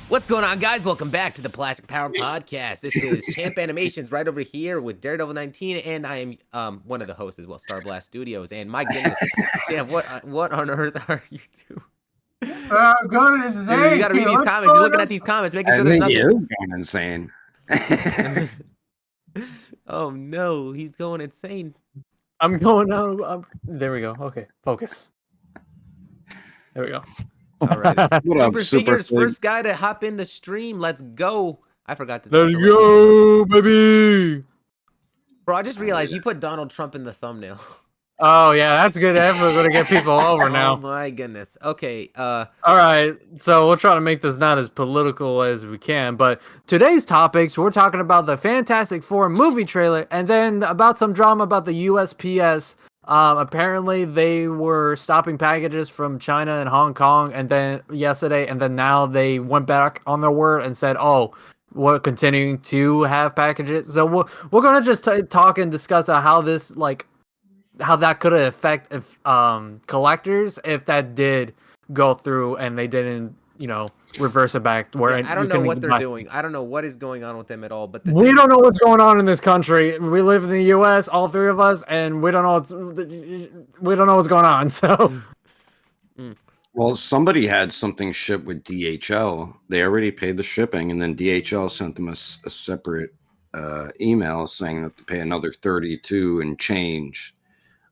What's going on, guys? Welcome back to the Plastic Power Podcast. This is Champ Animations right over here with Daredevil 19, and I am one of the hosts as well, Starblast Studios. And my goodness, Champ, what on earth are you doing? Going insane. You got to read these comments. He's looking at these comments, making sure there's nothing. He is going insane. Oh no, he's going insane. I'm going out. There we go. Okay, focus. There we go. All right. What up, Super Figures, Pig? first guy to hop in the stream. Let's go. I forgot to. Let's go, baby. Bro, I just realized you put Donald Trump in the thumbnail. Oh yeah, that's good. Definitely gonna get people over now. Oh my goodness. Okay. All right, so we'll try to make this not as political as we can, but today's topics, we're talking about the Fantastic Four movie trailer, and then about some drama about the USPS. Apparently they were stopping packages from China and Hong Kong, and then yesterday, and then now they went back on their word and said, "Oh, we're continuing to have packages." So we're gonna just talk and discuss how this how that could affect if collectors if that did go through and they didn't reverse it back where I don't know what they're doing. I don't know what is going on with them at all. But we don't know what's going on in this country. We live in the U.S., all three of us, and we don't know what's going on. So, Well, somebody had something shipped with DHL. They already paid the shipping, and then DHL sent them a separate email saying that they pay another 32 and change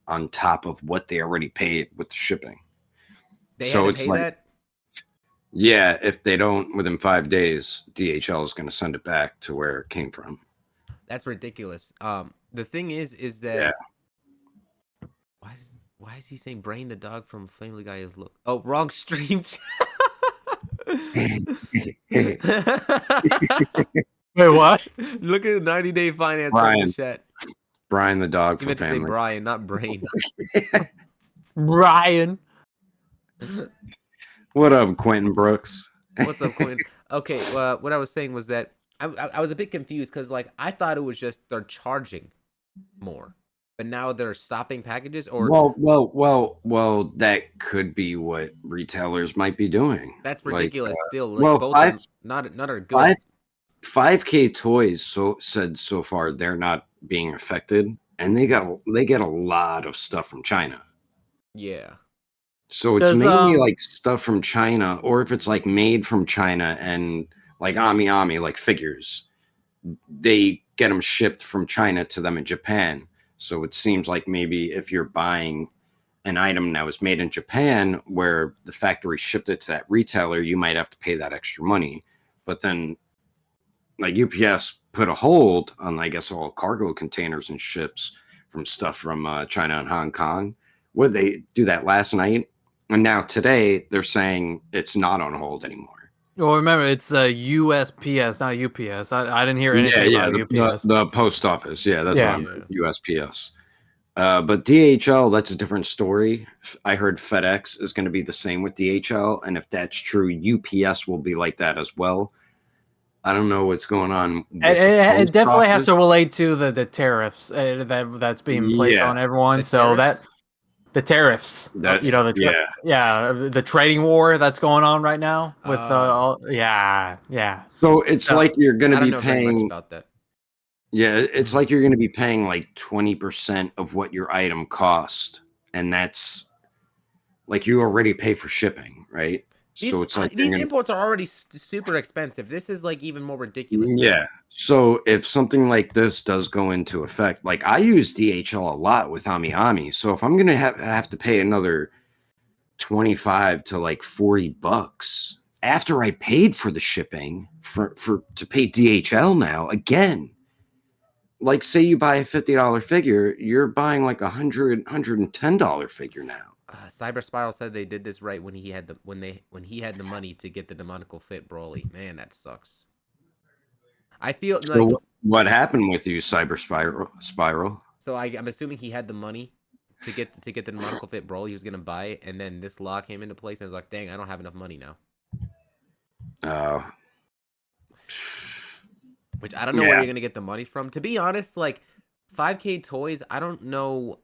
on top of what they already paid with the shipping. They had to pay that? Yeah, if they don't within 5 days, DHL is going to send it back to where it came from. That's ridiculous. The thing is that why is he saying Brain the dog from Family Guy is look? Oh, wrong stream. Wait, what? Look at the 90-day finance in the chat. Brian the dog You from meant to Family. say Brian, not Brain. Brian. What up, Quentin Brooks? What's up, Quentin? Okay, what I was saying was that I was a bit confused because I thought it was just they're charging more, but now they're stopping packages. Or well, that could be what retailers might be doing. That's ridiculous. Still, both not are good. 5K Toys said so far they're not being affected, and they get a lot of stuff from China. Yeah. So it's mainly like stuff from China, or if it's like made from China and like Ami like figures, they get them shipped from China to them in Japan. So it seems like maybe if you're buying an item that was made in Japan where the factory shipped it to that retailer, you might have to pay that extra money. But then like UPS put a hold on, I guess, all cargo containers and ships from stuff from China and Hong Kong. Would they do that last night? And now today they're saying it's not on hold anymore. Well, remember, it's USPS, not UPS. I didn't hear anything about UPS. The post office. Yeah, that's USPS. But DHL, that's a different story. I heard FedEx is going to be the same with DHL. And if that's true, UPS will be like that as well. I don't know what's going on. It definitely has to relate to the tariffs that's being placed on everyone. So the tariffs, the trading war that's going on right now with So it's like you're going to be paying about that. Yeah, it's like you're going to be paying like 20% of what your item cost, and that's like you already pay for shipping, right? So it's like these imports are already super expensive. This is like even more ridiculous. Yeah. So if something like this does go into effect, like I use DHL a lot with Ami. So if I'm gonna have to pay another $25 to like $40 after I paid for the shipping to pay DHL now again. Like say you buy a $50 figure, you're buying like $110 figure now. Cyber Spiral said they did this right when he had the money to get the demonical fit Broly. Man, that sucks. I feel like what happened with you, Cyber Spiral? So I'm assuming he had the money to get the demonical fit Broly. He was gonna buy it, and then this law came into place, and I was like, dang, I don't have enough money now. Which I don't know where you're gonna get the money from. To be honest, like 5K Toys, I don't know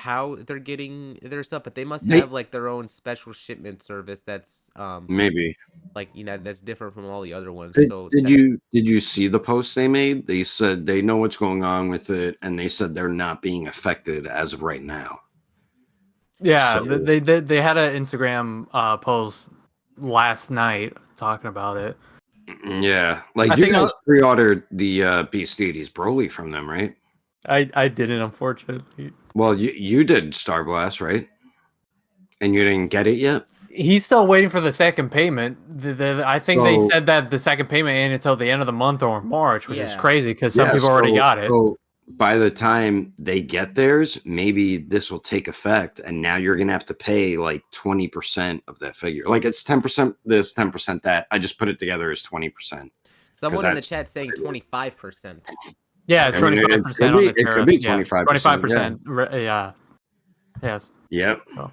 how they're getting their stuff, but they must They have like their own special shipment service that's maybe. like that's different from all the other ones. Did, So did that you did you see the post they made? They said they know what's going on with it, and they said they're not being affected as of right now. Yeah, So they had an Instagram post last night talking about it. yeah, like I you think guys pre-ordered the Beast Deities Broly from them, right? I didn't, unfortunately. Well, you did Starblast, right? And you didn't get it yet. He's still waiting for the second payment. I think they So said that the second payment ain't until the end of the month or March, which is yeah. crazy because some yeah, people already got it. so by the time they get theirs, maybe this will take effect, and now you're gonna have to pay like 20% of that figure. Like it's 10% this, 10% that. I just put it together as 20%. Someone in the that's chat saying 25%. Yeah, it's I mean, 25% on the it could be tariffs. 25%. 25%. Yeah. Yes. Yep. Oh.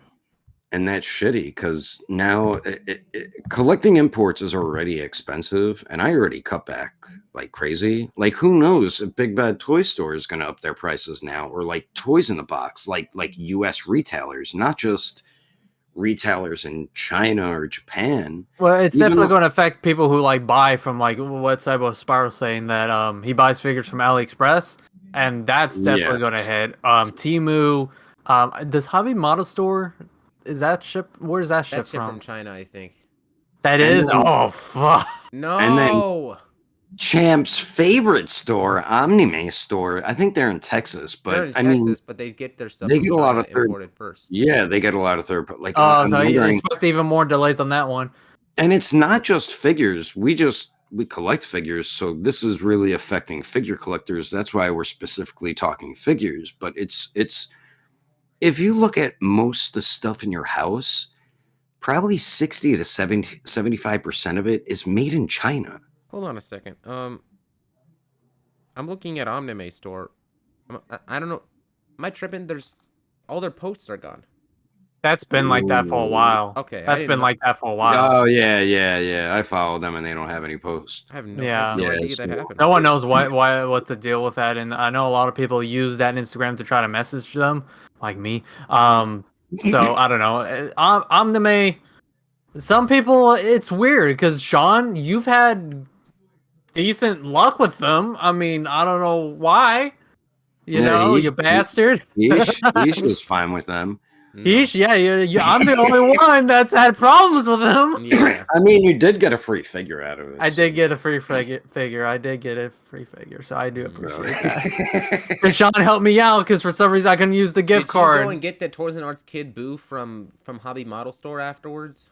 And that's shitty because now collecting imports is already expensive, and I already cut back like crazy. Like, who knows if Big Bad Toy Store is going to up their prices now, or like Toys in the Box, like U.S. retailers, not just retailers in China or Japan. Well, it's Even definitely though- going to affect people who like buy from like what Cybo Spiral saying that he buys figures from AliExpress, and that's definitely going to hit. Temu, does Hobby Model Store, is that shipped? Where's that shipped That's shipped from? from China, I think. That And is. then- Oh fuck. And then No. Champ's favorite store, Omnime store. I think they're in Texas, They're but in I mean, Texas, but they get their stuff they from get a lot China of third. imported first. Yeah, they get a lot of third. Like, Oh, I'm so wondering, expect even more delays on that one. and it's not just figures. We collect figures, so this is really affecting figure collectors. That's why we're specifically talking figures. But it's if you look at most of the stuff in your house, probably 60 to 75% of it is made in China. Hold on a second. I'm looking at Omnime store. I don't know. Am I tripping? There's all their posts are gone. That's been like that for a while. Okay, That's been like that for a while. Oh yeah. I follow them, and they don't have any posts. I have no Yeah. idea so- that happened. No one knows what to deal with that, and I know a lot of people use that Instagram to try to message them, like me. So I don't know. Omnime. Some people, it's weird because Sean, you've had decent luck with them. I mean, I don't know why. You know, you bastard. Yeesh was fine with them. No. Yeesh, yeah, I'm the only one that's had problems with him. Yeah. I mean, you did get a free figure out of it. I so- did get a free figure. I did get a free figure, so I do appreciate that. that. 'Cause Sean helped me out because for some reason I couldn't use the gift Did you go card. and get the Toys and Arts Kid Boo from Hobby Model Store afterwards?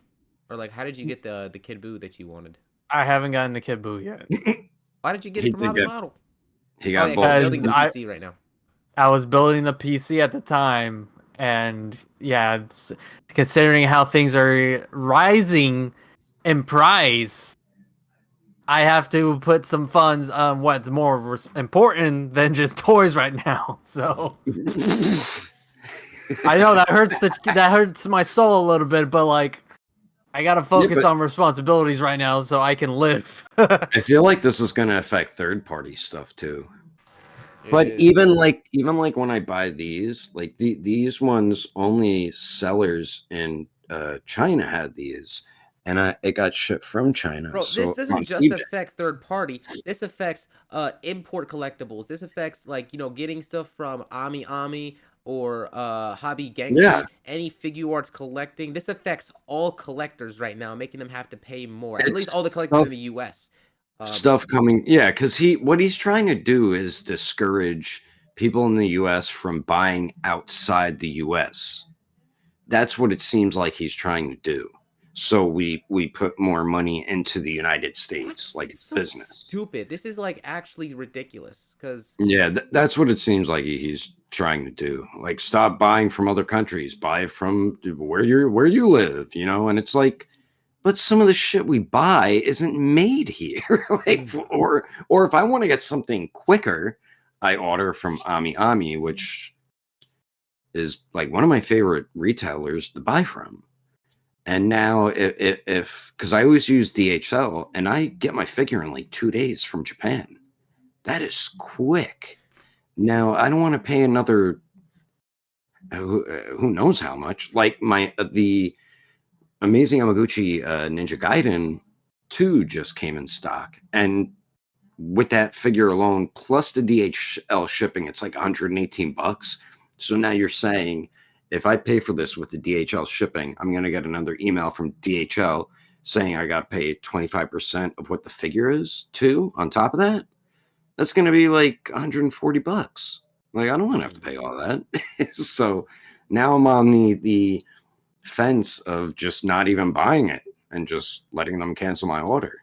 Or like, how did you get the Kid Boo that you wanted? I haven't gotten the Kid Boo yet. Why did you get He it from did Hobby get- Model? He Oh, got yeah, 'cause both. you're building the I- PC right now. I was building the PC at the time, and yeah, considering how things are rising in price, I have to put some funds on what's more important than just toys right now. So I know that hurts my soul a little bit, but like I gotta focus but- on responsibilities right now so I can live. I feel like this is going to affect third-party stuff too. It But is. even like when I buy these, like these ones, only sellers in China had these, and it got shipped from China. Bro, so this doesn't on just eBay. affect third party. This affects import collectibles. This affects like getting stuff from Ami or Hobby Genki. Yeah. Any figure arts collecting. This affects all collectors right now, making them have to pay more. At It's least all the collectors in stuff- the U.S. Stuff coming, yeah, because what he's trying to do is discourage people in the U.S. from buying outside the U.S. That's what it seems like he's trying to do. So we put more money into the United States, like it's so business. stupid. This is like actually ridiculous because Yeah, that's what it seems like he's trying to do. Like, stop buying from other countries, buy from where you live, and it's like, but some of the shit we buy isn't made here. Like, or if I want to get something quicker, I order from Ami, which is like one of my favorite retailers to buy from. And now if because I always use DHL, and I get my figure in like 2 days from Japan. That is quick. Now I don't want to pay another who knows how much. Like the Amazing Yamaguchi Ninja Gaiden 2 just came in stock, and with that figure alone plus the DHL shipping, it's like 118 bucks. So now you're saying if I pay for this with the DHL shipping, I'm going to get another email from DHL saying I got to pay 25% of what the figure is too on top of that. That's going to be like 140 bucks. Like, I don't want to have to pay all that. So now I'm on the fence of just not even buying it and just letting them cancel my order.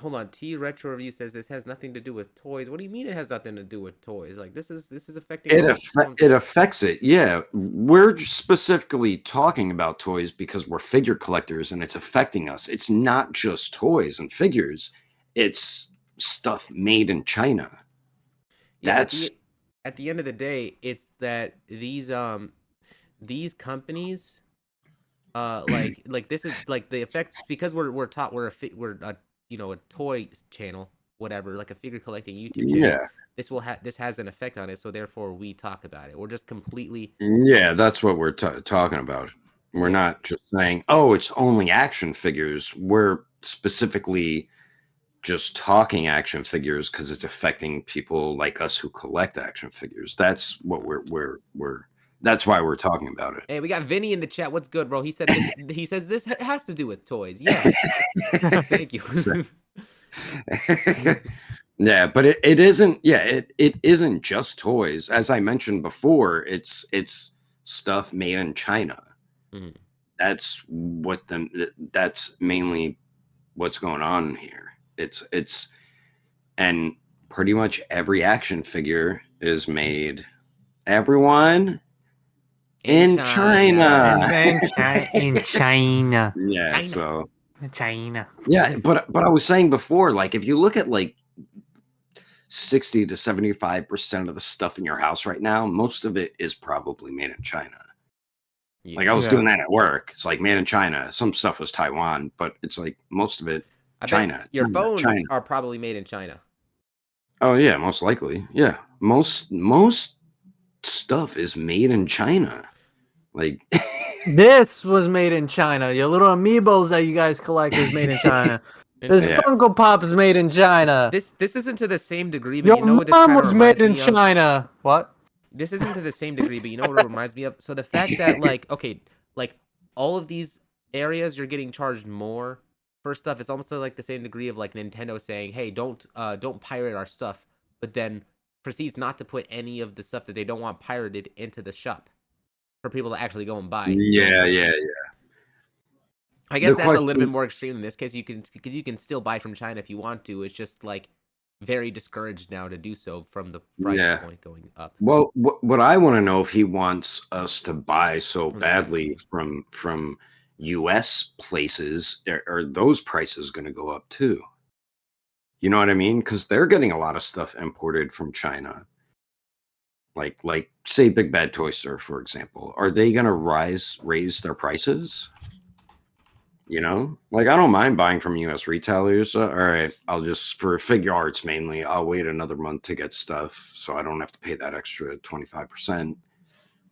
Hold on. T Retro Review says this has nothing to do with toys. What do you mean it has nothing to do with toys? Like this is affecting it affects it. Yeah, we're specifically talking about toys because we're figure collectors and it's affecting us. It's not just toys and figures. It's stuff made in China. Yeah, at the end of the day, it's that these companies like this is like the effects because we're taught we're a a toy channel, whatever, like a figure collecting YouTube channel. Yeah. This has an effect on it, so therefore we talk about it. We're just completely Yeah, that's what we're talking about. We're not just saying, "Oh, it's only action figures." We're specifically just talking action figures because it's affecting people like us who collect action figures. That's what we're that's why we're talking about it. Hey, we got Vinny in the chat. What's good, bro? He said this, he says this has to do with toys. Yes. Thank you. Yeah, but it isn't. Yeah, it isn't just toys. As I mentioned before, it's stuff made in China. Mm-hmm. That's mainly what's going on here. It's and pretty much every action figure is made. Everyone in China. In China. Yeah, China. so China. yeah, but I was saying before, like if you look at like 60 to 75% of the stuff in your house right now, most of it is probably made in China. Yeah. Like I was doing that at work. It's like made in China. Some stuff was Taiwan, but it's like most of it China. Your China, phones China. are probably made in China. Oh yeah, most likely. Yeah. Most stuff is made in China. Like this was made in China. Your little amiibos that you guys collect is made in China. This Funko Pop is made in China. This isn't to the same degree, but Your you know what this mom kind of was reminds made in me of? China. What? This isn't to the same degree, but you know what it reminds me of? So the fact that like all of these areas you're getting charged more for stuff, it's almost like the same degree of like Nintendo saying, "Hey, don't pirate our stuff," but then proceeds not to put any of the stuff that they don't want pirated into the shop for people to actually go and buy. yeah. I guess that's a little bit more extreme in this case. Because you can still buy from China if you want to. It's just like very discouraged now to do so from the price point going up. Well, what I want to know if he wants us to buy so badly from U.S. places, are those prices going to go up too? You know what I mean? Because they're getting a lot of stuff imported from China. Like say Big Bad Toy Store, for example. Are they going to raise their prices? You know, like I don't mind buying from U.S. retailers. All right, I'll just for figure arts mainly. I'll wait another month to get stuff, so I don't have to pay that extra 25%.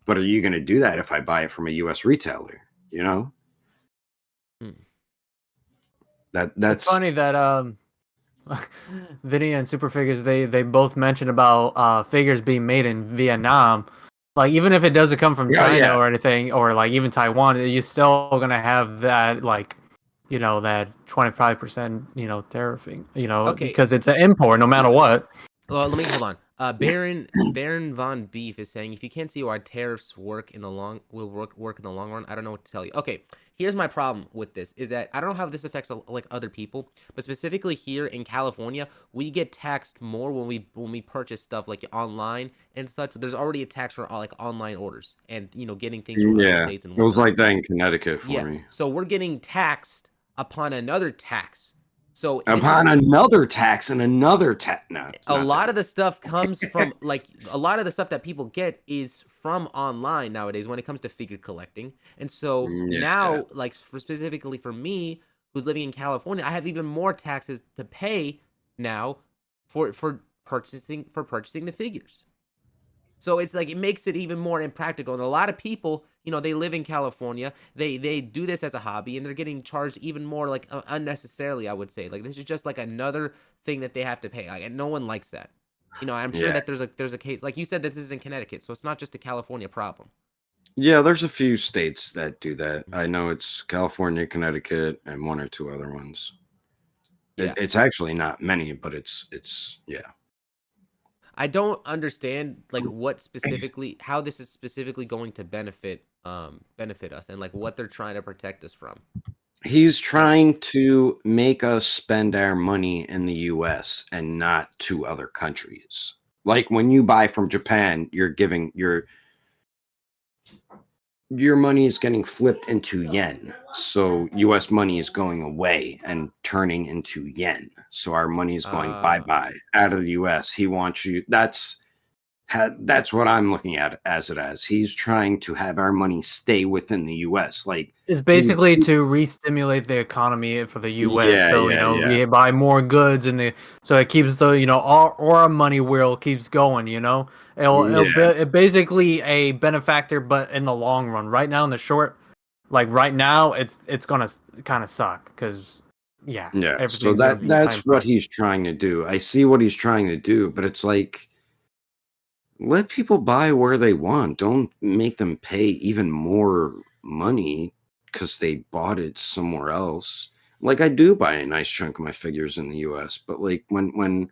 But are you going to do that if I buy it from a U.S. retailer? You know, that's it's funny that Vinny and Superfigures they both mentioned about figures being made in Vietnam. Like even if it doesn't come from China or anything, or like even Taiwan, you're still gonna have that that 25% tariffing, because it's an import no matter what. Well, let me hold on. Baron Von Beef is saying if you can't see why tariffs work in the long run, I don't know what to tell you. Okay, here's my problem with this is that I don't know how this affects like other people, but specifically here in California, we get taxed more when we purchase stuff like online and such. There's already a tax for like online orders and getting things from other states and whatnot. It was like that in Connecticut for me. So we're getting taxed upon another tax. So upon another tax and another tax. No, a lot of the stuff comes from a lot of the stuff that people get is from online nowadays when it comes to figure collecting. And so now, like specifically for me, who's living in California, I have even more taxes to pay now for purchasing the figures. So it's like it makes it even more impractical. And a lot of people, they live in California. They do this as a hobby, and they're getting charged even more, like unnecessarily. I would say, like this is just like another thing that they have to pay, and no one likes that. I'm sure Yeah. that there's a case, like you said, that this is in Connecticut, so it's not just a California problem. Yeah, there's a few states that do that. I know it's California, Connecticut, and one or two other ones. Yeah. It's actually not many, but it's yeah. I don't understand like how this is specifically going to benefit us, and like what they're trying to protect us from. He's trying to make us spend our money in the US and not to other countries. Like when you buy from Japan, you're giving your money is getting flipped into yen. So US money is going away and turning into yen. So our money is going bye-bye out of the US. He wants you that's what I'm looking at as. He's trying to have our money stay within the US. Like it's basically to re-stimulate the economy for the US. Yeah, so we buy more goods so it keeps the our money wheel keeps going. It basically a benefactor, but in the long run. Right now, in the short, like right now, it's gonna kind of suck because So that's what he's trying to do. I see what he's trying to do, but it's like, let people buy where they want. Don't make them pay even more money because they bought it somewhere else. Like I do buy a nice chunk of my figures in the US, but like when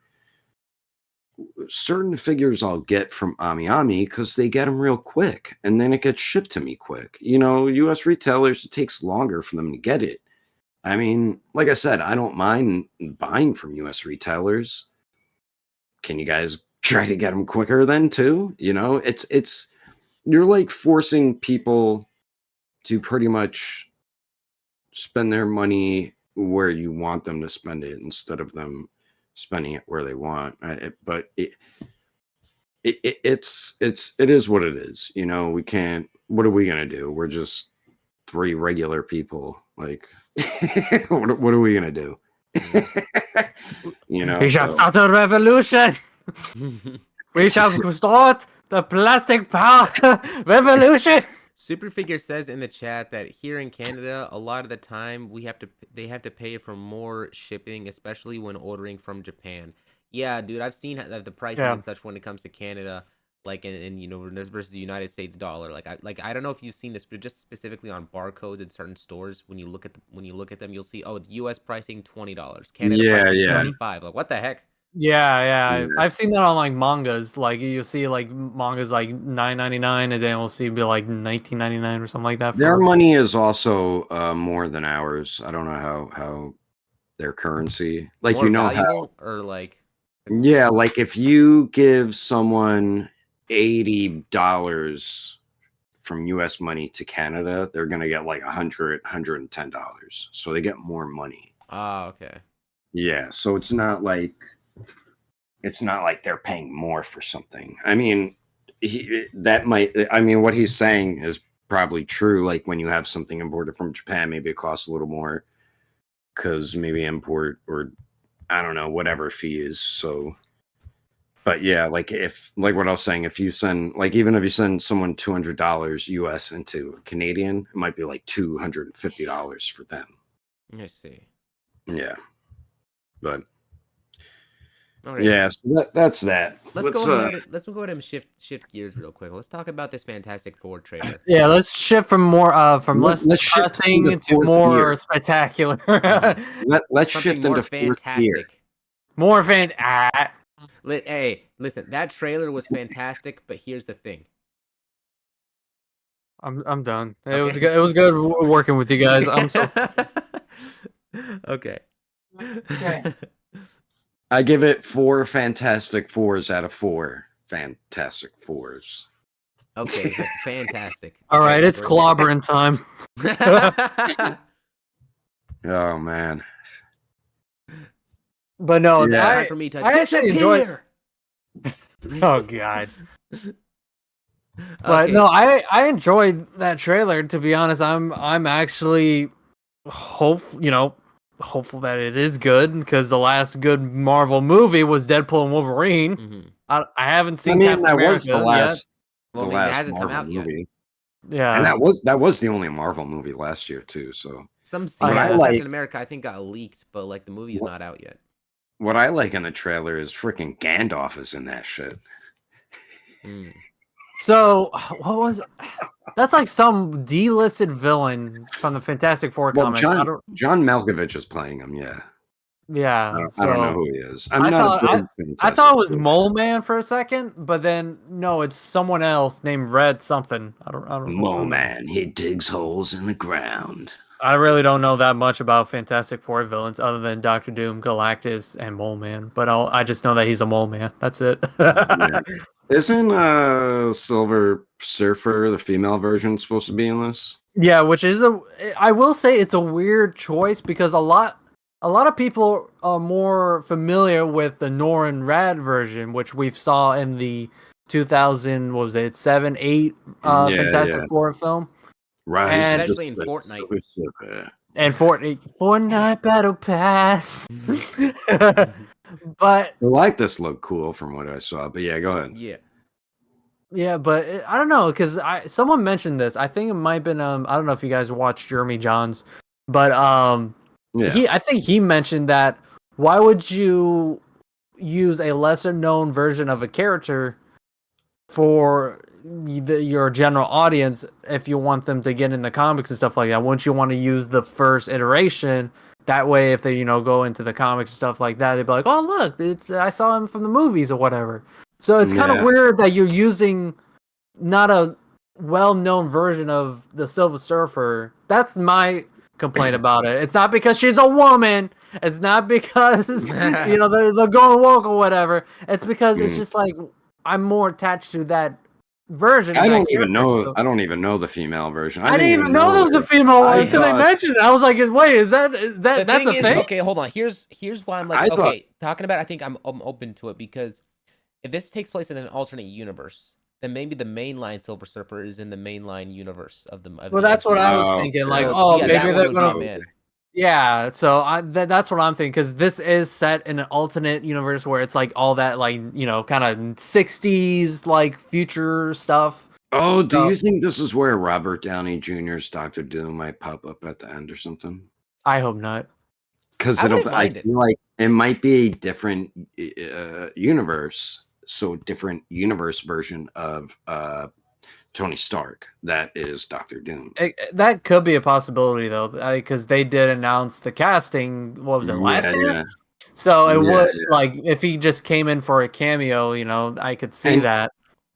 certain figures I'll get from Ami because they get them real quick and then it gets shipped to me quick. US retailers, it takes longer for them to get it. I mean, like I said, I don't mind buying from US retailers. Can you guys try to get them quicker then too? It's you're like forcing people to pretty much spend their money where you want them to spend it instead of them spending it where they want. But it is what it is. We can't. What are we gonna do? We're just three regular people. Like, what are we gonna do? We shall start a revolution. We shall start the plastic power revolution. Superfigure says in the chat that here in Canada, a lot of the time they have to pay for more shipping, especially when ordering from Japan. Yeah, dude, I've seen the pricing and such when it comes to Canada, like in versus the United States dollar. I don't know if you've seen this, but just specifically on barcodes in certain stores, when you look at them, you'll see the U.S. pricing $20, Canada pricing $25. Like what the heck? Yeah. I've seen that on like mangas. Like you see like mangas like $9.99, and then we'll see be like $19.99 or something like that. Their money is also more than ours. I don't know how their currency, like more valuable, or like like if you give someone $80 from US money to Canada, they're gonna get like $110. So they get more money. Okay. Yeah, so it's not like they're paying more for something. I mean, what he's saying is probably true. Like when you have something imported from Japan, maybe it costs a little more because maybe import or I don't know, whatever fee is. So, but yeah, like what I was saying, if you send, like, even if you send someone $200 US into Canadian, it might be like $250 for them. I see. Yeah. But right. Yeah, so that's that. Let's go ahead and shift gears real quick. Let's talk about this Fantastic Four trailer. Yeah, let's shift from less depressing to more spectacular. Let's shift into fantastic. More fantastic. Hey, listen, that trailer was fantastic, but here's the thing. I'm done. It was good. It was good working with you guys. I'm so okay. I give it 4 Fantastic Fours out of 4 Fantastic Fours. Okay, fantastic. All right, it's clobbering time. Oh man. But no, for me to I actually enjoyed. Oh god. But no, I enjoyed that trailer. To be honest, I'm actually hopeful that it is good, because the last good Marvel movie was Deadpool and Wolverine. Mm-hmm. I haven't I seen mean, Captain that was the America last, Well, the I mean, it last hasn't come Marvel out yet. movie, yet. Yeah. and that was the only Marvel movie last year too. So Some Oh, scenes yeah. of like, Captain America, I think, got leaked, but like the movie's what, not out yet. what I like in the trailer is freaking Gandalf is in that shit. Mm. So what was? That's like some delisted villain from the Fantastic Four Well, comics. I John don't. John Malkovich is playing him. Yeah, Yeah. I don't know So who he is. I'm I not a thought big I Fantastic thought it was Four Mole fan. Man for a second, but then no, it's someone else named Red something. I don't. Mole Man, he digs holes in the ground. I really don't know that much about Fantastic Four villains other than Doctor Doom, Galactus, and Mole Man. But I just know that he's a mole man. That's it. Yeah. Isn't Silver Surfer, the female version, supposed to be in this? Yeah, which is I will say it's a weird choice because a lot of people are more familiar with the Norrin Rad version, which we've saw in the 2000, what was it, 7, 8 Yeah, Fantastic yeah. Four film. Rise And of the Especially in Fortnite. Silver Surfer. and Fortnite Battle Pass. But I like this look cool from what I saw, but yeah, go ahead. Yeah. yeah, but I don't know because someone mentioned this. I think it might have been I don't know if you guys watched Jeremy Johns, but Yeah. I think he mentioned that why would you use a lesser known version of a character for your general audience if you want them to get in the comics and stuff like that? Wouldn't you want to use the first iteration? That way, if they go into the comics and stuff like that, they'd be like, "Oh, look, it's I saw him from the movies or whatever." So it's kind of Yeah. weird that you're using not a well-known version of the Silver Surfer. That's my complaint about it. It's not because she's a woman. It's not because they're going woke or whatever. It's because it's just like I'm more attached to that version. I of that don't even character, know. so- I don't even know the female version. I didn't even know there was a female one I until they thought- mentioned it. I was like, "Wait, is that The that's thing a is, thing?" okay, hold on. Here's why I'm like, I thought- okay, talking about it, I think I'm open to it because if this takes place in an alternate universe, then maybe the mainline Silver Surfer is in the mainline universe of the. Well, that's what I was Oh, thinking. Like, okay. oh, yeah, maybe that they're one would be gonna. a man. Yeah, so that's what I'm thinking because this is set in an alternate universe where it's like all that like kind of 60s like future stuff. Oh, do So- you think this is where Robert Downey Jr.'s Doctor Doom might pop up at the end or something? I hope not. Because I wouldn't I mind it. feel like it might be a different universe, so different universe version of Tony Stark that is Doctor Doom. That could be a possibility though, because they did announce the casting. What was it last year? Yeah. So it Yeah, would yeah. like if he just came in for a cameo, I could see And- that.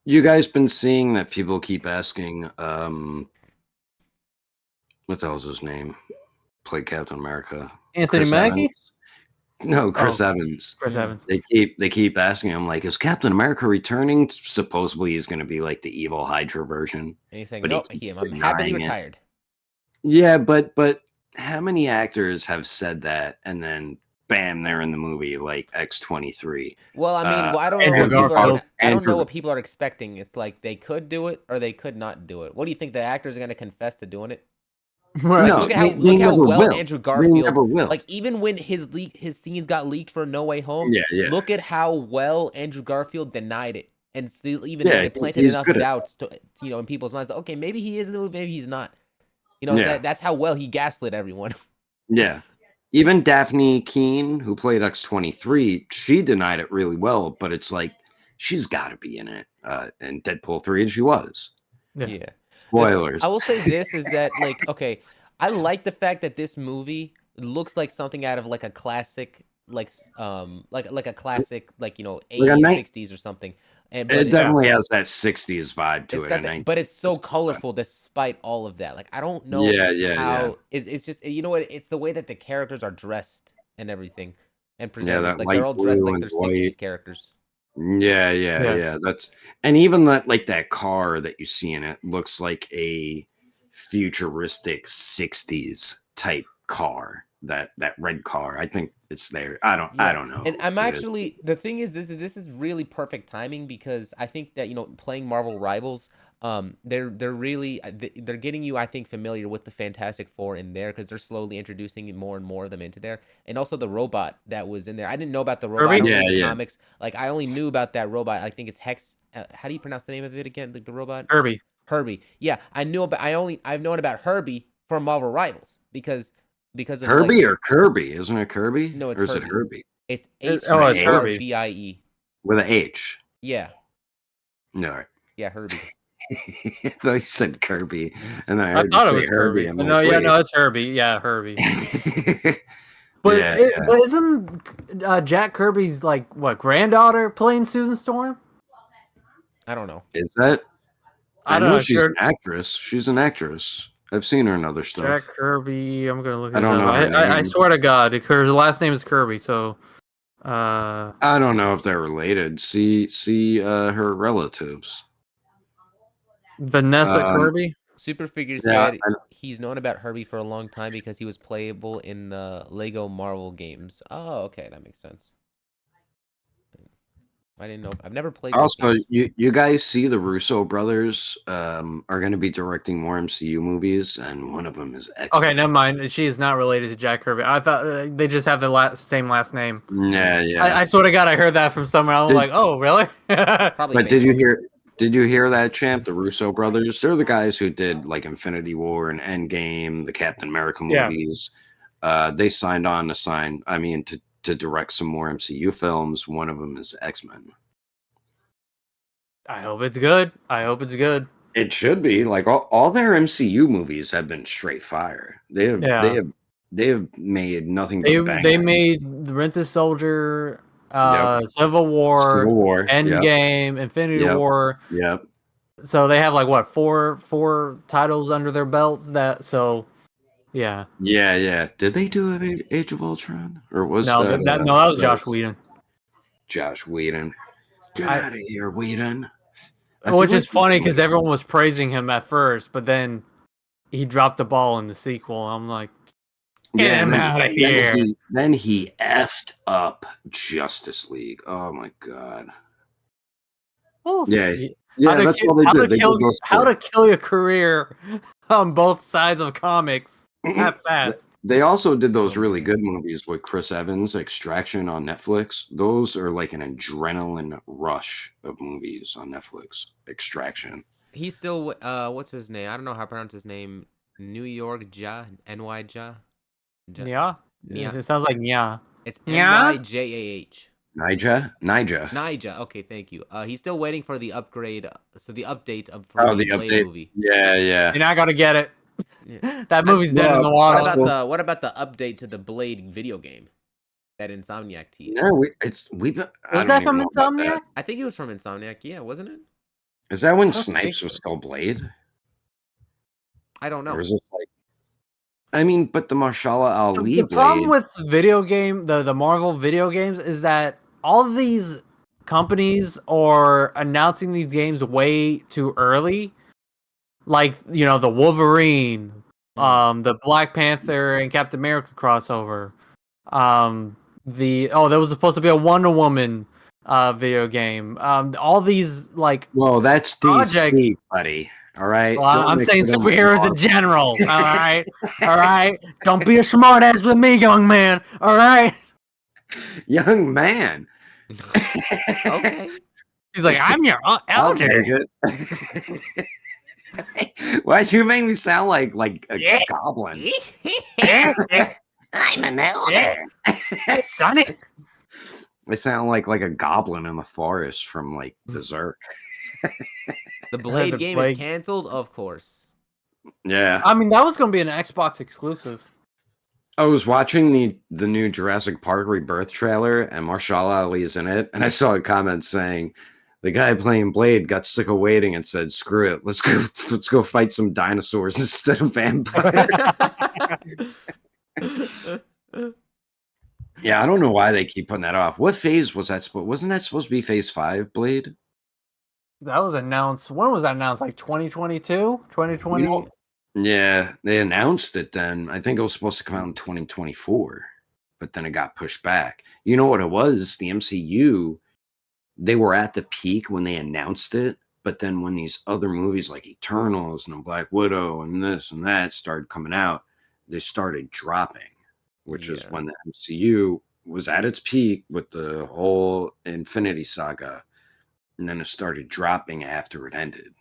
You guys been seeing that people keep asking, what the hell's his name? Played Captain America. Anthony Chris Mackie, Evans? No, Chris Oh. Evans. Chris Mm. Evans. They keep asking him like, is Captain America returning? Supposedly he's going to be like the evil Hydra version. And he's saying, But he no, keeps I'm happily denying it. retired. Yeah, but how many actors have said that and then bam, they're in the movie like X-23? Well, I mean, I don't know. Andrew What people Garfield. are, I don't Andrew- know what people are expecting. It's like they could do it or they could not do it. What do you think? The actors are going to confess to doing it? Right. No, Look at how they look how never well will. Andrew They Garfield. never will. Like even when his scenes got leaked for No Way Home, Yeah, yeah. look at how well Andrew Garfield denied it, and still even Yeah, then it planted he's enough good at doubts to in people's minds. Like, okay, maybe he is in the movie, maybe he's not. Yeah. That's how well he gaslit everyone. Yeah. Even Daphne Keane, who played X-23, she denied it really well, but it's like she's got to be in it. In Deadpool 3, and she was. Yeah. Yeah. Spoilers. I will say this is that like okay, I like the fact that this movie looks like something out of like a classic like a classic like 80s, 60s or something. But It definitely has that 60s vibe to it's it. got and that, I- but it's so colorful despite all of that. Like I don't know Yeah, how it's just what it's the way that the characters are dressed and everything and presented. that Like light they're all dressed blue like and they're white. 60s characters. Yeah. That's and even that car that you see in it looks like a futuristic 60s type car. That red car. I think it's there. I don't know. And I'm who it is. actually the thing is this is really perfect timing because I think that playing Marvel Rivals, they're really they're getting you, I think, familiar with the Fantastic Four in there because they're slowly introducing more and more of them into there, and also the robot that was in there. I didn't know about the robot. I don't read the comics. Like I only knew about that robot. I think it's Hex. How do you pronounce the name of it again? Like the robot. Herbie. Herbie. Yeah, I knew about. I've known about Herbie from Marvel Rivals because of Herbie or Kirby? Isn't it Kirby? No, it's or is Herbie. it Herbie? It's Herbie with an H. Yeah. No. Yeah, Herbie. I thought you said Kirby, and then I thought it was Herbie. No, it's Herbie. Yeah, Herbie. But isn't Jack Kirby's like what granddaughter playing Susan Storm? I don't know. Is that? I don't know. She's an actress. She's an actress. I've seen her in other stuff. Jack Kirby. I'm gonna look. I don't know. I swear to God, her last name is Kirby. So, I don't know if they're related. See, her relatives. Vanessa Kirby. Superfigure said he's known about Herbie for a long time because he was playable in the Lego Marvel games. Oh, okay, that makes sense. I didn't know. I've never played. Also, you guys see the Russo brothers are going to be directing more MCU movies, and one of them is X. Okay, never mind. She is not related to Jack Kirby. I thought they just have the same last name. Yeah. I swear to God, I heard that from somewhere. I was like, oh, really? Probably. But did you hear that, champ? The Russo brothers, they're the guys who did like Infinity War and Endgame, the Captain America movies. Yeah. They signed on to direct some more MCU films. One of them is X-Men. I hope it's good. It should be. Like all their MCU movies have been straight fire. They have made nothing but bang. They made The Winter Soldier, Civil War, Endgame, Infinity War. Yep. So they have like what four titles under their belts. Yeah. Did they do Age of Ultron, or was that was Josh Whedon? Josh Whedon, get out of here, Whedon. Which is funny because everyone was praising him at first, but then he dropped the ball in the sequel. I'm like, get him out of here. Then he effed up Justice League. Oh my God. Oh, yeah. That's all they did. How to kill your career on both sides of comics that fast. They also did those really good movies with Chris Evans, Extraction on Netflix. Those are like an adrenaline rush of movies on Netflix. Extraction. He's still what's his name? I don't know how to pronounce his name. New York Ja, NY Ja. Yeah. It sounds like Nya. It's NYJAH. Nija. Okay, thank you. He's still waiting for the upgrade. So the update of the update movie. Yeah. You're not gonna get it. Yeah. That movie's dead in the water. What about the update to the Blade video game that Insomniac teased? No, was that from Insomniac? I think it was from Insomniac. Yeah, wasn't it? Is that when Snipes was still Blade? I don't know. Or is it like? But the Marshala Ali. The problem with the Marvel video games is that all of these companies are announcing these games way too early. Like, the Wolverine, the Black Panther and Captain America crossover. There was supposed to be a Wonder Woman video game. All these well, that's DC, buddy. All right. Well, I'm saying superheroes in general. All right. Don't be a smartass with me, young man. All right. Young man. Okay. He's like, I'm your elder. Why'd you make me sound like a goblin? I'm an elder. Sonny. I sound like a goblin in the forest from Berserk. The Blade game is canceled, of course. Yeah. That was going to be an Xbox exclusive. I was watching the new Jurassic Park Rebirth trailer, and Marshala Ali is in it, and I saw a comment saying the guy playing Blade got sick of waiting and said, "Screw it, let's go fight some dinosaurs instead of vampires." Yeah, I don't know why they keep putting that off. What phase was that? Wasn't that supposed to be phase 5, Blade? That was announced. When was that announced? Like 2022? 2020? Yeah, they announced it then. I think it was supposed to come out in 2024, but then it got pushed back. You know what it was? The MCU, they were at the peak when they announced it, But then when these other movies like Eternals and Black Widow and this and that started coming out, they started dropping, which is Yeah. when the MCU was at its peak with the whole Infinity Saga, and then it started dropping after it ended.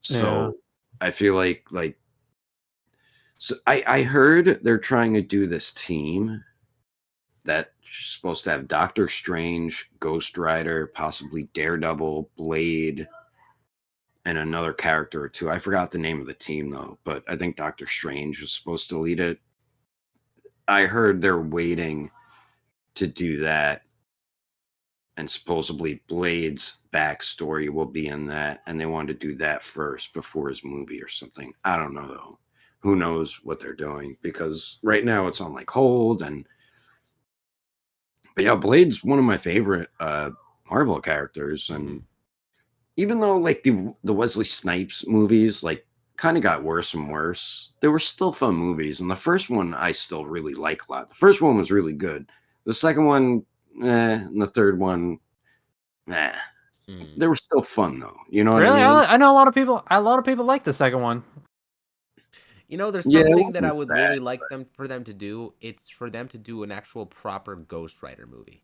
So I feel like so I heard they're trying to do this team that's supposed to have Doctor Strange, Ghost Rider, possibly Daredevil, Blade, and another character or two. I forgot the name of the team though, but I think Doctor Strange was supposed to lead it. I heard they're waiting to do that, and supposedly Blade's backstory will be in that, and they want to do that first before his movie or something. I don't know though. Who knows what they're doing, because right now it's on like hold. And but yeah, Blade's one of my favorite Marvel characters, and even though like the Wesley Snipes movies like kind of got worse and worse, they were still fun movies. And the first one I still really like a lot. The first one was really good. The second one, and the third one, nah. They were still fun though. You know what Really? I mean? I know a lot of people. A lot of people like the second one. You know, there's Yeah, it something that I wasn't would bad, really like for them to do. It's for them to do an actual proper Ghost Rider movie.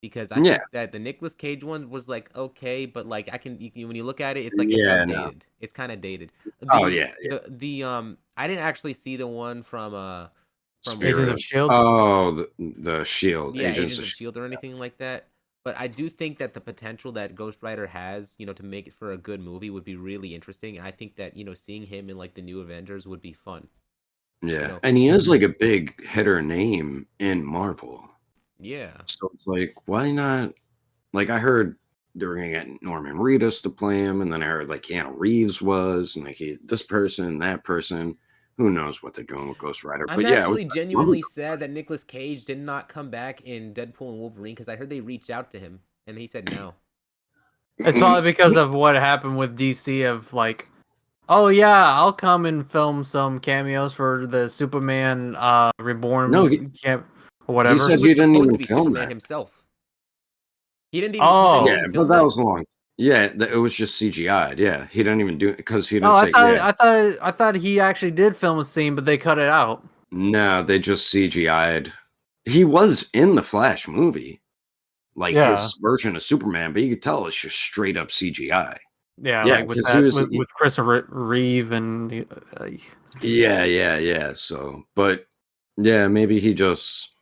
Because I Yeah. think that the Nicolas Cage one was like okay, but like when you look at it, it's like it's Yeah, outdated. no. It's kind of dated. Oh yeah, yeah. The I didn't actually see the one from Agents of Spirit. Shield. Oh, the Shield. yeah, Agents Agents of Shield or anything like that. But I do think that the potential that Ghost Rider has, to make it for a good movie would be really interesting. And I think that seeing him in like the new Avengers would be fun. Yeah, and he is like a big hitter name in Marvel. Yeah. So it's like, why not? Like I heard they were gonna get Norman Reedus to play him, and then I heard like Keanu Reeves was, and like this person, that person. Who knows what they're doing with Ghost Rider? I'm But yeah, actually genuinely sad that Nicolas Cage did not come back in Deadpool and Wolverine because I heard they reached out to him and he said no. It's probably because of what happened with DC of like, oh yeah, I'll come and film some cameos for the Superman Reborn No, or whatever. he said He was he didn't supposed even to be film Superman that. himself. He didn't even. Oh. He Yeah, didn't but film that that? was long. Yeah, it was just CGI'd. Yeah, he didn't even do it because he didn't Oh, say. Yeah, I thought he actually did film a scene, but they cut it out. no, they just CGI'd. He was in the Flash movie, like his version of Superman, but you could tell it's just straight up CGI. Yeah, Yeah, like with because that he was. with Christopher Reeve and Yeah. So, but yeah, maybe he just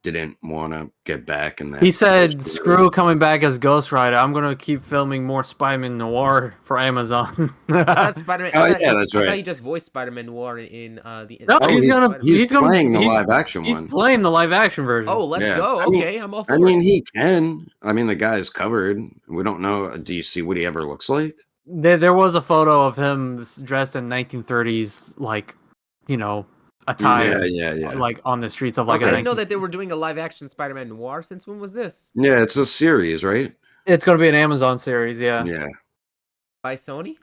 didn't want to get back in that. he said, "Screw coming back as Ghost Rider. I'm gonna keep filming more Spider-Man Noir for Amazon." That's Spider-Man. Oh yeah, that's I thought right. he just voiced Spider-Man Noir in the. No, Oh, he's playing the live action He's one. playing the live action version. Oh, let's Yeah. go. I mean- Okay, I'm all for I mean, it. he can. I mean, the guy's covered. We don't know. Do you see what he ever looks like? There was a photo of him dressed in 1930s, like, attire, Yeah. like on the streets of I like a. didn't know that they were doing a live-action Spider-Man Noir. Since when was this? Yeah, it's a series, right? It's gonna be an Amazon series, yeah. Yeah, By Sony?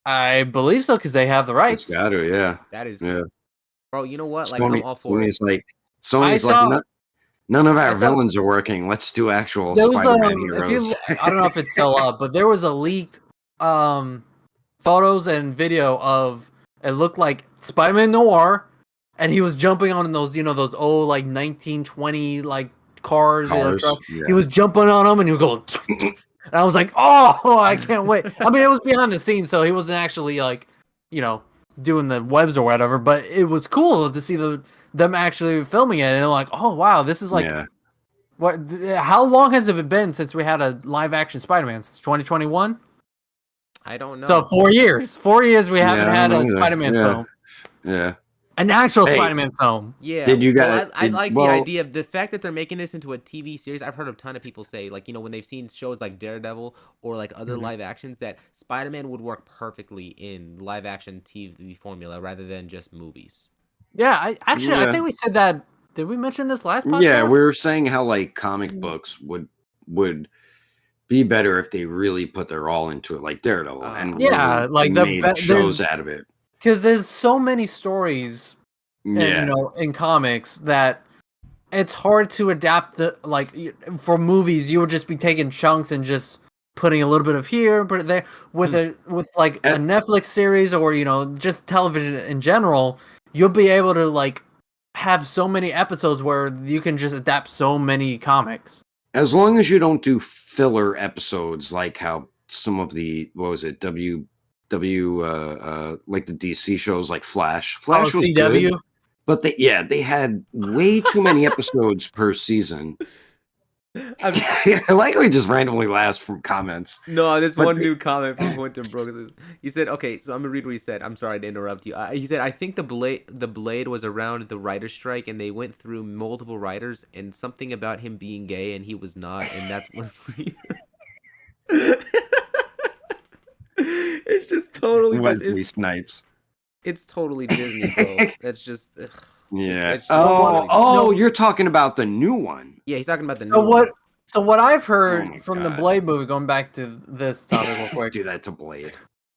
I believe so because they have the rights. it's got to. Yeah, That is yeah. Bro, you know what? Like, I'm all for it. Sony's like, none of our villains are working. Let's do actual Spider-Man heroes. I don't know if it's still up, but there was a leaked photos and video of it looked like Spider-Man Noir, and he was jumping on those those old like 1920 like cars. Yeah. He was jumping on them and he was going. And I was like, oh, I can't wait. I mean, it was behind the scenes, so he wasn't actually like, doing the webs or whatever. But it was cool to see them actually filming it, and they're like, oh wow, this is like, what? How long has it been since we had a live action Spider-Man? Since 2021. I don't know. So 4 years. 4 years we haven't had a Spider-Man film. Yeah. An actual Spider-Man film. Yeah. Did you guys? I like the idea of the fact that they're making this into a TV series. I've heard a ton of people say, like, when they've seen shows like Daredevil or like other live actions, that Spider-Man would work perfectly in live action TV formula rather than just movies. Yeah, I think we said that. Did we mention this last podcast? Yeah, we were saying how like comic books would be better if they really put their all into it, like Daredevil, and like made shows out of it. Because there's so many stories, in comics that it's hard to adapt. For movies, you would just be taking chunks and just putting a little bit of here, put it there with like a Netflix series or just television in general, you'll be able to like have so many episodes where you can just adapt so many comics. As long as you don't do filler episodes like how some of the like the DC shows like Flash. Flash was CW? good, but they had way too many episodes per season. I like we just randomly laughed from comments. No, there's one new comment from Quentin Brooks. He said, "Okay, so I'm gonna read what he said. I'm sorry to interrupt you. He said, I think the Blade was around the writer's strike, and they went through multiple writers, and something about him being gay, and he was not, and that's what's It's just totally Wesley Snipes. It's totally Disney, bro. That's just yeah. It's just you're talking about the new one. Yeah, he's talking about the new one. So what I've heard from the Blade movie, going back to this topic real quick. Do that to Blade.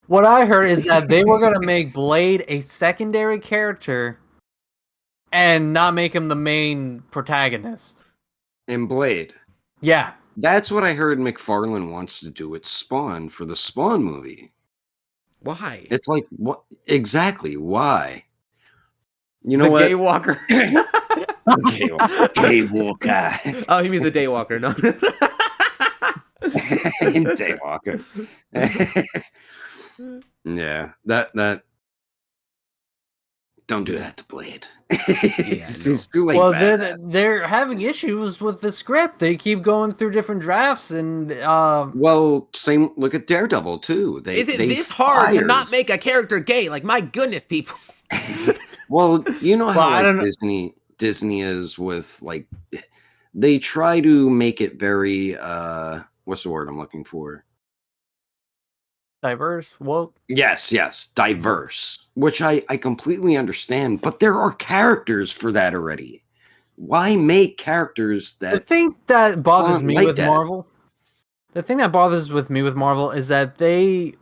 What I heard is that they were gonna make Blade a secondary character and not make him the main protagonist. In Blade. Yeah. That's what I heard McFarlane wants to do with Spawn for the Spawn movie. Why? It's like, what exactly? Why? You know what? Gay Walker. Gay Walker. Oh, he means the Daywalker, no? Daywalker. Yeah, that. Don't do that to Blade. He's too late. Well, they're having issues with the script. They keep going through different drafts, and well, same. Look at Daredevil too. Is it this hard to not make a character gay? Like, my goodness, people. Well, you know how Disney is with like, they try to make it very what's the word I'm looking for? Diverse, woke. Yes, diverse, which I completely understand, but there are characters for that already. Why make characters that? The thing that bothers me with Marvel, is that they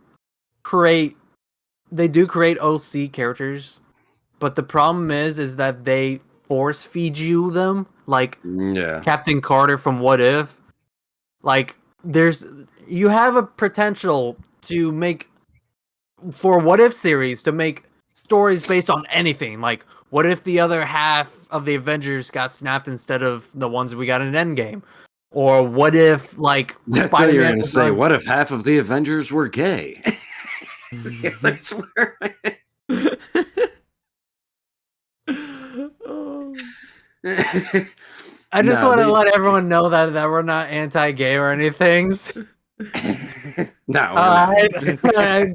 do create OC characters, but the problem is that they force feed you them, like Captain Carter from What If. Like, you have a potential to make, for What If series, to make stories based on anything. Like, what if the other half of the Avengers got snapped instead of the ones we got in Endgame? Or what if, like, Spider-Man? You're going to say, what if half of the Avengers were gay? I swear. I just want to let everyone know that we're not anti-gay or anything. No.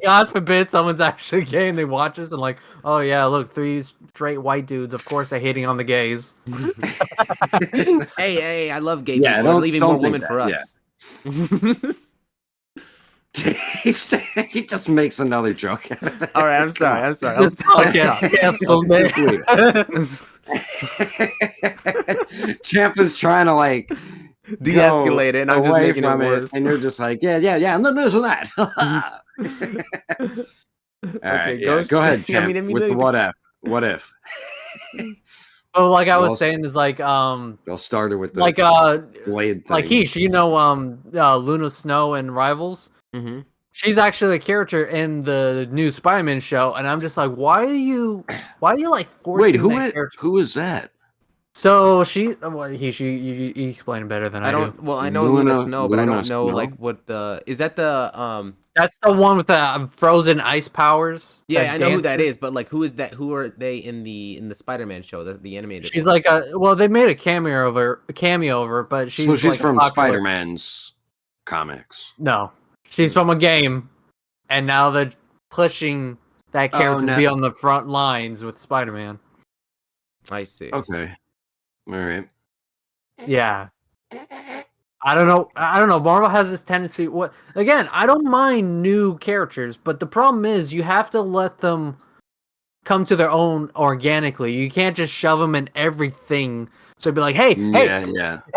God forbid someone's actually gay and they watch us and like, oh yeah, look, 3 straight white dudes. Of course, they're hating on the gays. hey, I love gay people. We're leaving more women for us. Yeah. He just makes another joke out of it. All right, I'm sorry. Champ is trying to like de-escalate it, and I'm just making it worse. And you're just like, yeah, and this and that. Go ahead, Champ. With the what if? Oh, like I was saying, is like y'all started with the like Blade thing. Like Luna Snow in Rivals. Mm-hmm. She's actually a character in the new Spider-Man show, and I'm just like, why are you like forcing who is that? So she you explain it better than I do. Well, I know Luna Snow, but I don't know like what is that the That's the one with the frozen ice powers. Yeah, I know who that is, but like who is that? Who are they in the Spider-Man show, the animated? She's like they made a cameo of her, but she's like from Spider-Man's comics. No. She's from a game, and now they're pushing that character to be on the front lines with Spider-Man. I see. Okay. All right. Yeah. I don't know. Marvel has this tendency. I don't mind new characters, but the problem is you have to let them come to their own organically. You can't just shove them in everything. So be like, hey, hey,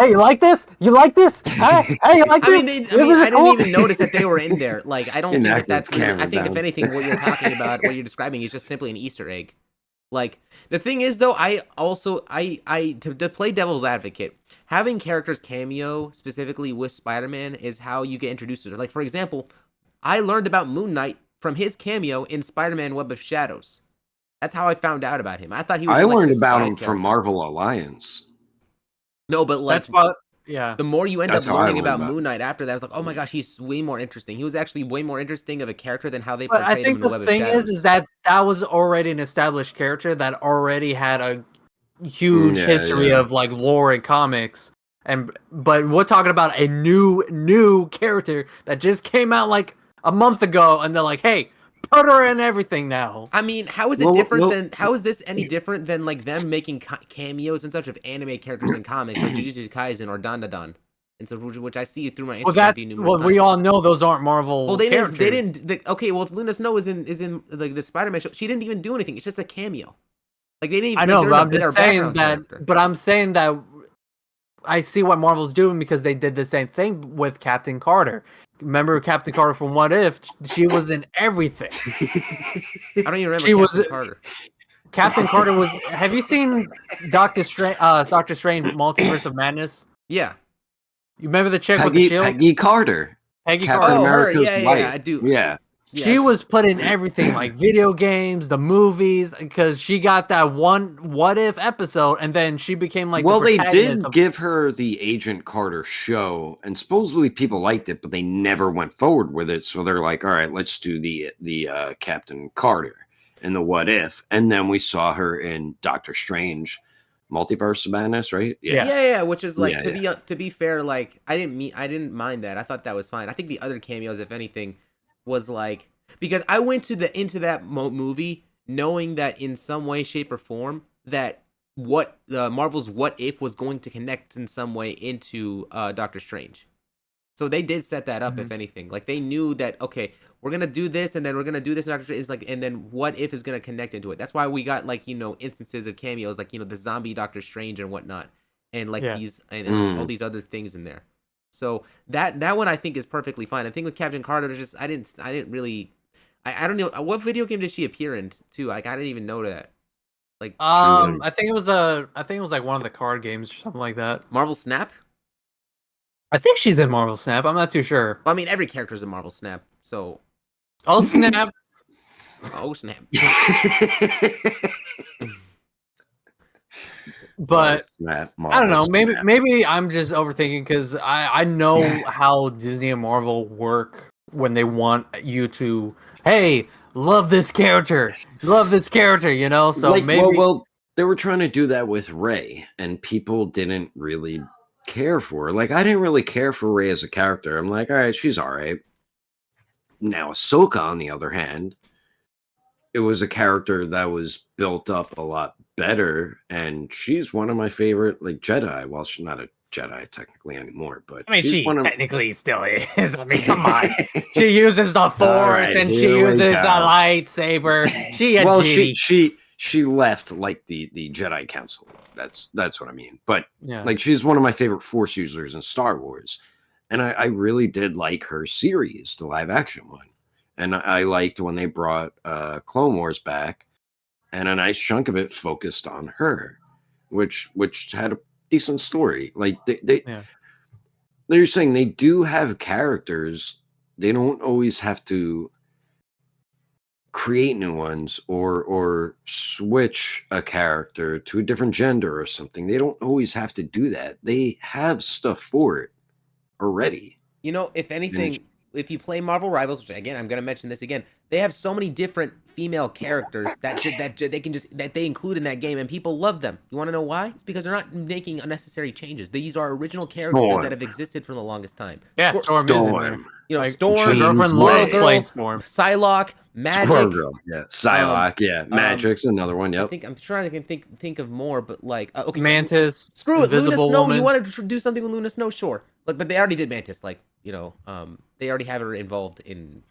you like this? You like this? Hey, you like this? I didn't even notice that they were in there. Like, I don't think that's. I think if anything, what you're talking about, what you're describing, is just simply an Easter egg. Like the thing is though, I also to play devil's advocate, having characters cameo specifically with Spider-Man is how you get introduced to her. Like for example, I learned about Moon Knight from his cameo in Spider-Man Web of Shadows. That's how I found out about him. I thought he was I like learned this about side him from character. Marvel Alliance. No, but like That's what. Yeah. the more you end That's up how I learning learned about about Moon Knight after that, I was like, oh my gosh, he's way more interesting. He was actually way more interesting of a character than how they But I portrayed him think in the Web of thing Shadows. is that was already an established character that already had a huge Yeah, history yeah. of like lore and comics. But we're talking about a new character that just came out like a month ago, and they're like, hey, put her in everything now. I mean, how is it Well, different well- than how is this any different than like them making cameos and such of anime characters in comics like Jujutsu Kaisen or Dandadan, and so which I see through my Instagram Well, that's feed numerous well, we times. all know those aren't Marvel Well, they characters. didn't. Okay, well, if Luna Snow is in like the Spider-Man show, she didn't even do anything. It's just a cameo. Like they didn't. Even, I know, like, but I'm they're just a saying background that. character. But I'm saying that I see what Marvel's doing because they did the same thing with Captain Carter. Remember Captain Carter from What If? She was in everything. I don't even remember She was- Captain Carter. Captain Carter was. Have you seen Doctor Strange? Doctor Strange: Multiverse of Madness. Yeah. You remember the chick with the shield? Peggy Carter. Peggy Captain Carter. Oh, her. America's Yeah, wife. yeah, I do. Yeah. Yes. She was put in everything, like video games, the movies, because she got that one What If episode, and then she became like. Well, the they did protagonist of- give her the Agent Carter show, and supposedly people liked it, but they never went forward with it. So they're like, "All right, let's do the Captain Carter in the What If," and then we saw her in Doctor Strange, Multiverse of Madness, right? Yeah, which is like Yeah, to be fair, like I didn't mind that. I thought that was fine. I think the other cameos, if anything, was like because I went to into that movie knowing that in some way, shape, or form that what Marvel's What If was going to connect in some way into Doctor Strange. So they did set that up, if anything. Like they knew that okay, we're gonna do this, and then we're gonna do this. And Doctor Strange is like, and then What If is gonna connect into it. That's why we got like instances of cameos, like the zombie Doctor Strange and whatnot, and like these and all these other things in there. So that one I think is perfectly fine. I think with Captain Carter, just I didn't really, I don't know what video game did she appear in too. Like I didn't even know that. Like I think it was like one of the card games or something like that. Marvel Snap. I think she's in Marvel Snap. I'm not too sure. Well, I mean, every character's in Marvel Snap. So, Oh snap! oh snap. But Snap, I don't know. Marvel Snap. Maybe I'm just overthinking because I know how Disney and Marvel work when they want you to, hey, love this character, you know. So like, maybe well, they were trying to do that with Rey, and people didn't really care for her. Like, I didn't really care for Rey as a character. I'm like, all right, she's all right. Now, Ahsoka, on the other hand, it was a character that was built up a lot better, and she's one of my favorite, like, Jedi. Well, she's not a Jedi technically anymore, but I mean, she's she one of technically still is. I mean, come on. She uses the Force right, and she here we uses a go. lightsaber. well, G. she left like the Jedi Council. That's what I mean. But Yeah. like she's one of my favorite Force users in Star Wars, and I really did like her series, the live action one, and I liked when they brought Clone Wars back, and a nice chunk of it focused on her, which had a decent story. Like they're saying they do have characters. They don't always have to create new ones or switch a character to a different gender or something. They don't always have to do that. They have stuff for it already. If anything, if you play Marvel Rivals, which again I'm gonna mention this again, they have so many different female characters that they can that they include in that game, and people love them. You want to know why? It's because they're not making unnecessary changes. These are original characters that have existed for the longest time. Yeah, Storm is in there. Storm, My girlfriend loves playing Storm. Psylocke, Magic. Squirrel, yeah. Psylocke, Magic's another one. Yep. I'm trying to think of more, but like okay, Mantis. Screw it, Luna Invisible Snow. Woman. You wanted to do something with Luna Snow, sure. But they already did Mantis. Like they already have her involved in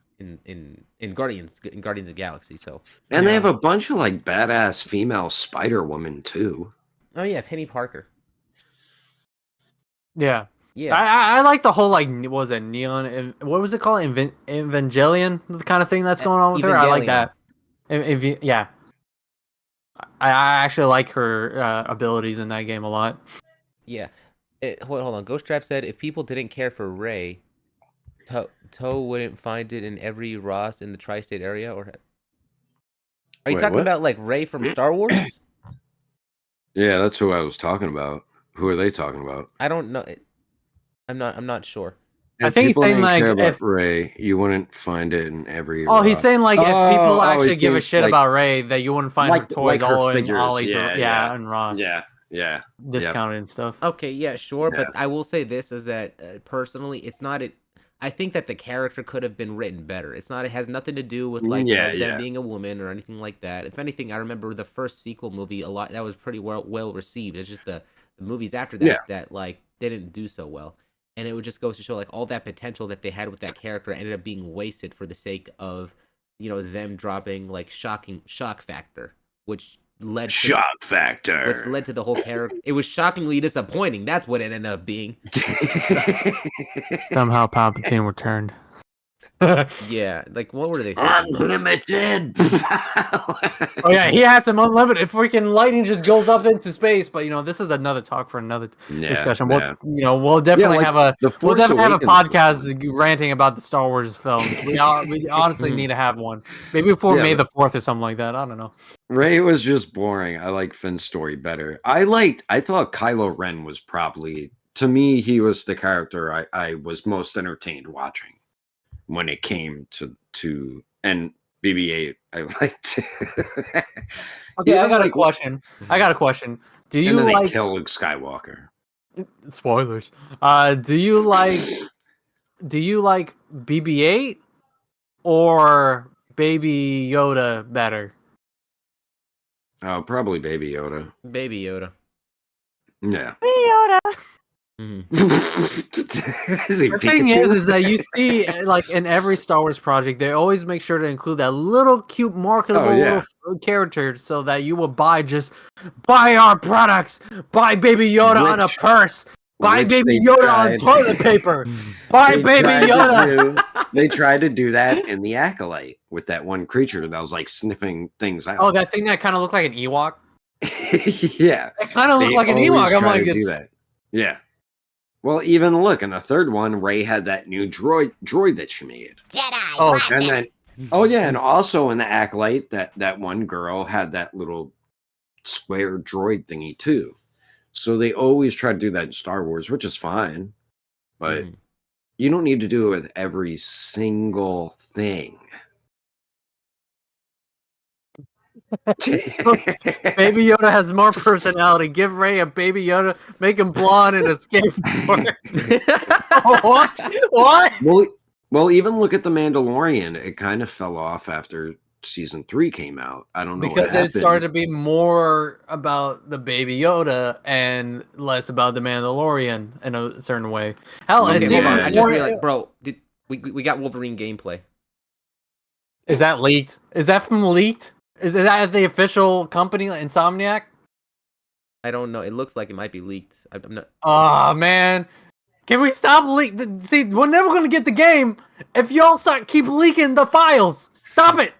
Guardians of the Galaxy. So and they have a bunch of like badass female Spider Woman too. Oh yeah, Penny Parker. Yeah. Yeah. I like the whole like what was it Neon? What was it called? Evangelion, the kind of thing that's going on with her. I like that. Yeah. I actually like her abilities in that game a lot. Yeah. Hold on. Ghost Trap said if people didn't care for Ray, Toe wouldn't find it in every Ross in the tri-state area, or are you Wait, talking what? about like Ray from Star Wars? Yeah, that's who I was talking about. Who are they talking about? I don't know. I'm not sure. I If think he's people saying didn't like care about if Ray, you wouldn't find it in every he's Ross. saying like if people He actually give a thinks shit like about Ray, that you wouldn't find her toys her all in figures. Ollie's and Ross Yeah. discounted and stuff. Okay, yeah, sure, Yeah. but I will say this is that personally, it's not it. I think that the character could have been written better. It's not. It has nothing to do with like them being a woman or anything like that. If anything, I remember the first sequel movie a lot that was pretty well received. It's just the movies after that Yeah. that like didn't do so well, and it would just goes to show like all that potential that they had with that character ended up being wasted for the sake of them dropping like shock factor, which led to Shock factor. which led to the whole character. It was shockingly disappointing. That's what it ended up being. Somehow Palpatine returned. Yeah, like what were they thinking? Unlimited. Oh yeah, he had some unlimited freaking lightning just goes up into space. But this is another talk for another discussion. We'll definitely have a podcast ranting about the Star Wars films. We honestly need to have one, maybe before May the 4th or something like that. I don't know. Ray was just boring. I like Finn's story better. I thought Kylo Ren was probably, to me, he was the character I was most entertained watching when it came to and BB-8. I liked. Okay, I got a question. Do you and then like they kill Luke Skywalker? Spoilers. Do you like BB-8 or Baby Yoda better? Oh, probably Baby Yoda. Baby Yoda. Yeah. Baby Yoda. Mm-hmm. The thing is that you see, like in every Star Wars project, they always make sure to include that little cute, marketable little character, so that you will buy our products, buy Baby Yoda on a purse, buy Baby Yoda on toilet paper, buy Baby Yoda. They tried to do that in the Acolyte with that one creature that was like sniffing things out. Oh, that thing that kind of looked like an Ewok. Yeah, it kind of looked like an Ewok. I'm like, do that. Yeah. Well, even look in the third one, Ray had that new droid that she made. Jedi. And then, and also in the Acolyte, that one girl had that little square droid thingy too. So they always try to do that in Star Wars, which is fine, but you don't need to do it with every single thing. Baby Yoda has more personality. Give Ray a Baby Yoda, make him blonde and a skateboard. What? Well, even look at The Mandalorian. It kind of fell off after season 3 came out. I don't know because it started to be more about the Baby Yoda and less about the Mandalorian in a certain way. Hell, okay, it's hold on. even I just realized, bro. We got Wolverine gameplay? Is that leaked? Is that from leaked? Is that the official company, Insomniac? I don't know. It looks like it might be leaked. I'm not. Oh man, can we stop leak? See, we're never gonna get the game if y'all keep leaking the files. Stop it.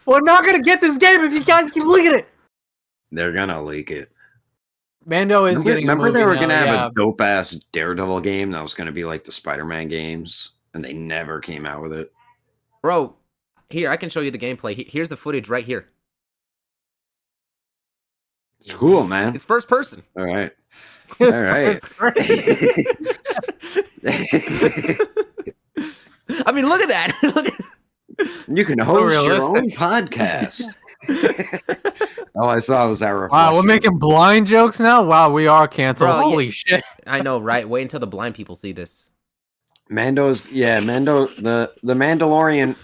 We're not gonna get this game if you guys keep leaking it. They're gonna leak it. Mando is getting. Remember they were gonna have a dope ass Daredevil game that was gonna be like the Spider-Man games, and they never came out with it. Bro, here I can show you the gameplay. Here's the footage right here. It's cool, man. It's first person. All right. It's all right. I mean, look at that. You can host your own podcast. All I saw was that reflection. Wow, we're making blind jokes now? Wow, we are canceled. Bro, holy shit. I know, right? Wait until the blind people see this. Mando, the Mandalorian,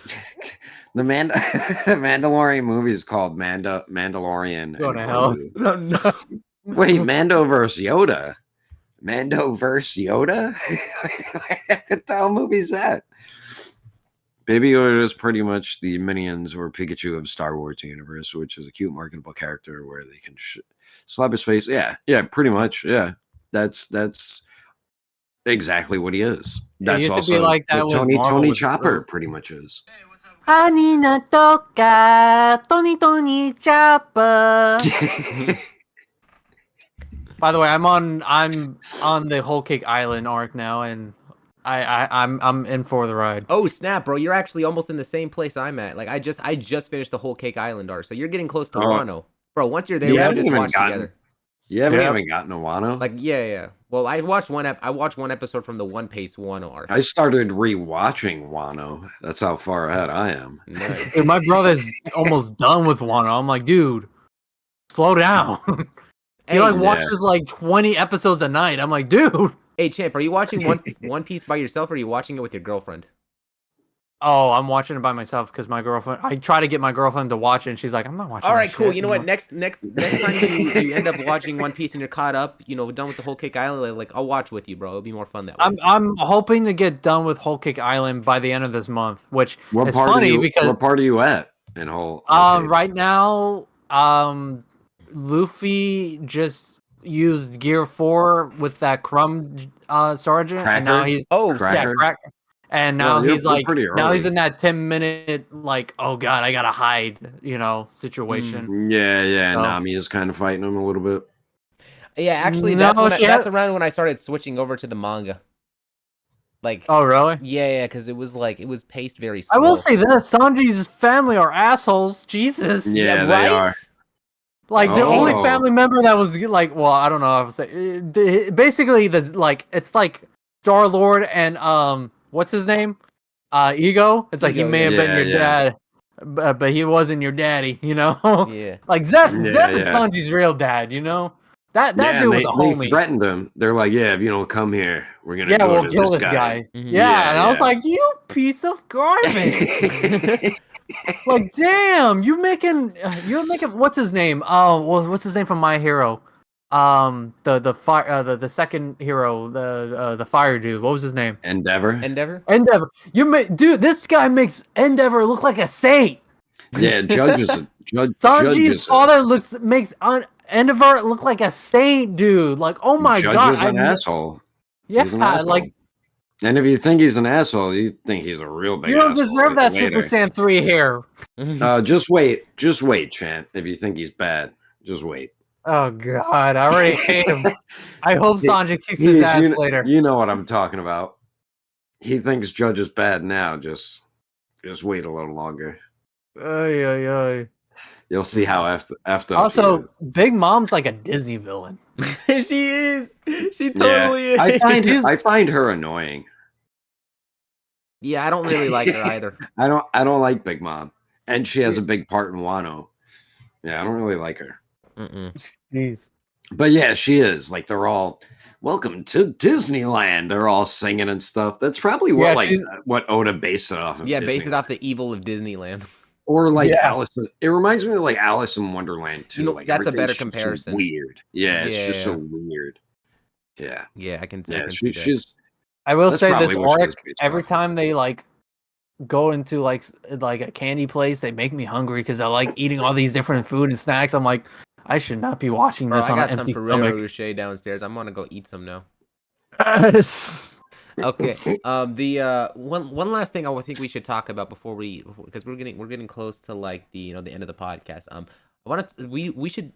the Mandalorian movie is called Mandalorian. Go to hell. No. Wait, Mando versus Yoda? Mando versus Yoda? What the hell movie is that? Baby Yoda is pretty much the Minions or Pikachu of Star Wars universe, which is a cute marketable character where they can slap his face. Yeah, pretty much. Yeah, that's exactly what he is. That's also like that Tony Chopper pretty much is. Ani na toka, Tony Tony Chopper. By the way, I'm on the Whole Cake Island arc now, and I'm in for the ride. Oh snap, bro! You're actually almost in the same place I'm at. Like I just finished the Whole Cake Island arc, so you're getting close to Wano, bro. Once you're there, we can just watch together. You haven't even gotten to Wano? Like yeah. Well, I watched one episode from the One Piece Wano arc. I started rewatching Wano. That's how far ahead I am. Nice. Dude, my brother's almost done with Wano. I'm like, dude, slow down. He watches like 20 episodes a night. I'm like, dude. Hey Champ, are you watching One Piece by yourself, or are you watching it with your girlfriend? Oh, I'm watching it by myself because my girlfriend. I try to get my girlfriend to watch it, and she's like, "I'm not watching." All right, cool. You know what? Next time you end up watching One Piece and you're caught up, done with the Whole Cake Island, like I'll watch with you, bro. It'll be more fun that way. I'm hoping to get done with Whole Cake Island by the end of this month, which is funny because what part are you at in Whole? Right now, Luffy just used Gear 4 with that Crumb Sergeant, Cracker? and now he's Cracker. And now he's like, now he's early. in that 10-minute like, oh god, I gotta hide, situation. Yeah. So. Nami is kind of fighting him a little bit. Yeah, actually, that's around when I started switching over to the manga. Like, oh really? Yeah, because it was paced very slow. I will say this: Sanji's family are assholes. Jesus. Yeah, they are. Like the only family member that was like, well, I don't know. I would say basically it's like Star-Lord and what's his name? Ego. It's like he may have been your dad, but he wasn't your daddy. Yeah. Like Zeph is Sanji's real dad. That dude was a homie. They threatened him. They're like, yeah, if you don't come here, we're gonna we'll kill this guy. Mm-hmm. Yeah, and I was like, you piece of garbage. Like, damn, you're making what's his name? What's his name from My Hero? The second hero, the fire dude. What was his name? Endeavor. Dude, this guy makes Endeavor look like a saint. Yeah, Judge Sanji's father makes Endeavor look like a saint, dude. Like, oh my god, Judge is an asshole. Yeah, he's an asshole. like. And if you think he's an asshole, you think he's a real big asshole. You don't deserve that Super Saiyan 3 hair. Just wait, Chant. If you think he's bad, just wait. Oh god, I already hate him. I hope Sanji kicks his ass later. You know what I'm talking about. He thinks Judge is bad now. Just wait a little longer. Ay. You'll see how after. Also, Big Mom's like a Disney villain. She is. She totally is. I find her annoying. Yeah, I don't really like her either. I don't like Big Mom, and she has a big part in Wano. Yeah, I don't really like her. Jeez. But yeah, she is. Like, they're all, welcome to Disneyland. They're all singing and stuff. That's probably what Oda based it off of. Yeah, based it off the evil of Disneyland. Or like Alice. It reminds me of like Alice in Wonderland too. Like, that's a better comparison. So weird. Yeah, it's just so weird. Yeah. Yeah, I can. She's. I will say this arc. Every time they like go into like a candy place, they make me hungry because I like eating all these different food and snacks. I'm like, I should not be watching this on an empty stomach. I got some Ferrero Rocher downstairs. I'm gonna go eat some now. Yes. Okay. The one last thing I think we should talk about before because we're getting close to like the the end of the podcast. We should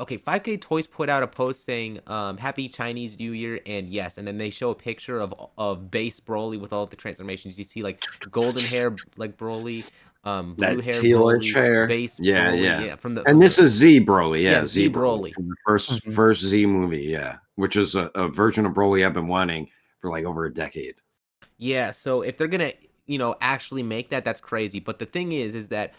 okay. 5K Toys put out a post saying Happy Chinese New Year and yes, and then they show a picture of base Broly with all the transformations. You see like golden hair like Broly. Blue that hair, tealish hair, base Broly, yeah. And this is Z Broly, Z Broly from the first Z movie, which is a version of Broly I've been wanting for like over a decade. Yeah, so if they're gonna actually make that's crazy. But the thing is that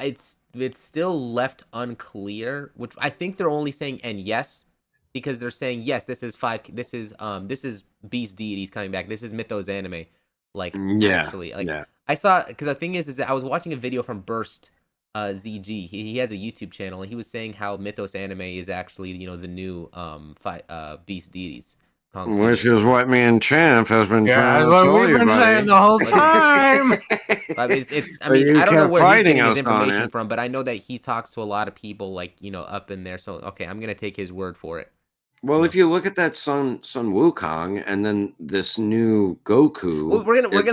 it's still left unclear, which I think they're only saying and yes because they're saying yes. This is Beast Deities coming back. This is Mythos anime. Like actually, like I saw because the thing is that I was watching a video from Burst ZG. He has a YouTube channel and he was saying how Mythos anime is actually the new Beast Deities. Which is what me and Champ has been trying to tell you, we've been saying the whole time. I mean, I don't know where he's getting his information from, but I know that he talks to a lot of people like up in there. So okay, I'm gonna take his word for it. Well, No. if you look at that Sun Wukong and then this new Goku, Well, we're like,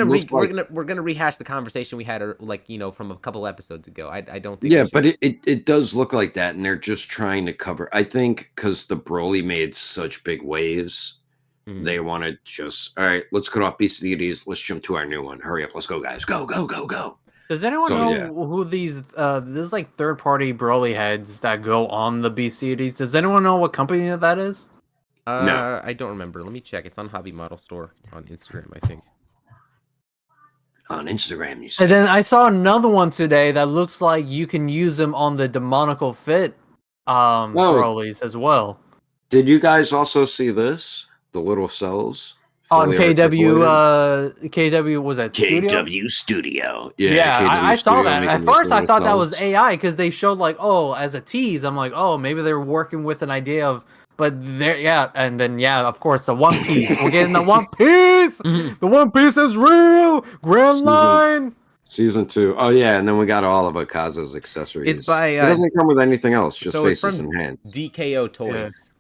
gonna rehash the conversation we had, from a couple episodes ago. I don't think we yeah, should. but it does look like that, and they're just trying to cover. I think because the Broly made such big waves, they want to just all right. Let's cut off Beast Deities. Let's jump to our new one. Hurry up, let's go, guys. Go, go, go, go. Does anyone So, know yeah. who these there's like third-party Broly heads that go on the Beast Deities? Does anyone know what company that is? No. I don't remember. Let me check. It's on Hobby Model Store on Instagram, I think. On Instagram, you see. And then I saw another one today that looks like you can use them on the Demonical Fit Broly's as well. Did you guys also see this? The little cells On fully KW, articulated? KW was that Studio? KW Studio. Yeah, KW I saw Studio that. making At these first, I little thought that was cells. AI because they showed like, oh, as a tease. I'm like, oh, maybe they were working with an idea of, but there, yeah, and then yeah, of course, the One Piece. We're getting the One Piece. The One Piece is real. Grand Line. Season 2. Oh yeah, and then we got all of Akaza's accessories. It's by it doesn't come with anything else, just so it's faces from and hands. DKO Toys.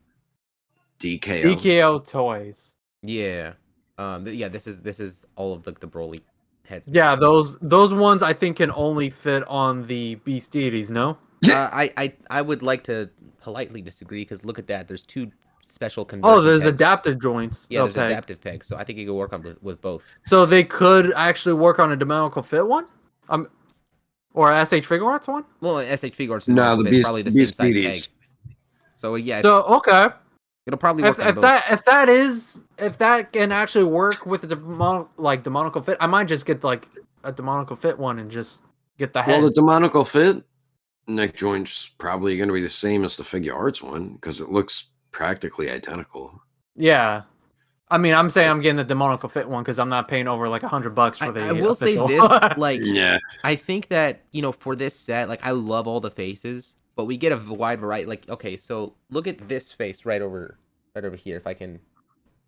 DKO. DKO Toys. Yeah. This is all of the Broly heads. Yeah, those ones I think can only fit on the Beast Deities. No. I would like to politely disagree because look at that. There's two special conversion. Oh, there's pegs. adaptive joints. Yeah, there's pegs. adaptive pegs, so I think you could work on with both. So they could actually work on a Demonical Fit one, or a SH Figure Arts one. Well, SH Figure Arts. No, the Beast, probably the same size Deities. peg. So yeah. So okay. It'll probably work on both. If that can actually work with the Demonical Fit, I might just get like a Demonical Fit one and just get the head. Well, the Demonical Fit neck joint's probably going to be the same as the Figure Arts one because it looks practically identical. Yeah, I mean, I'm saying I'm getting the Demonical Fit one because I'm not paying over like $100 for the. I will official. say this, like, Yeah, I think that for this set, like, I love all the faces, but we get a wide variety. Like, okay, so look at this face right over here. If I can,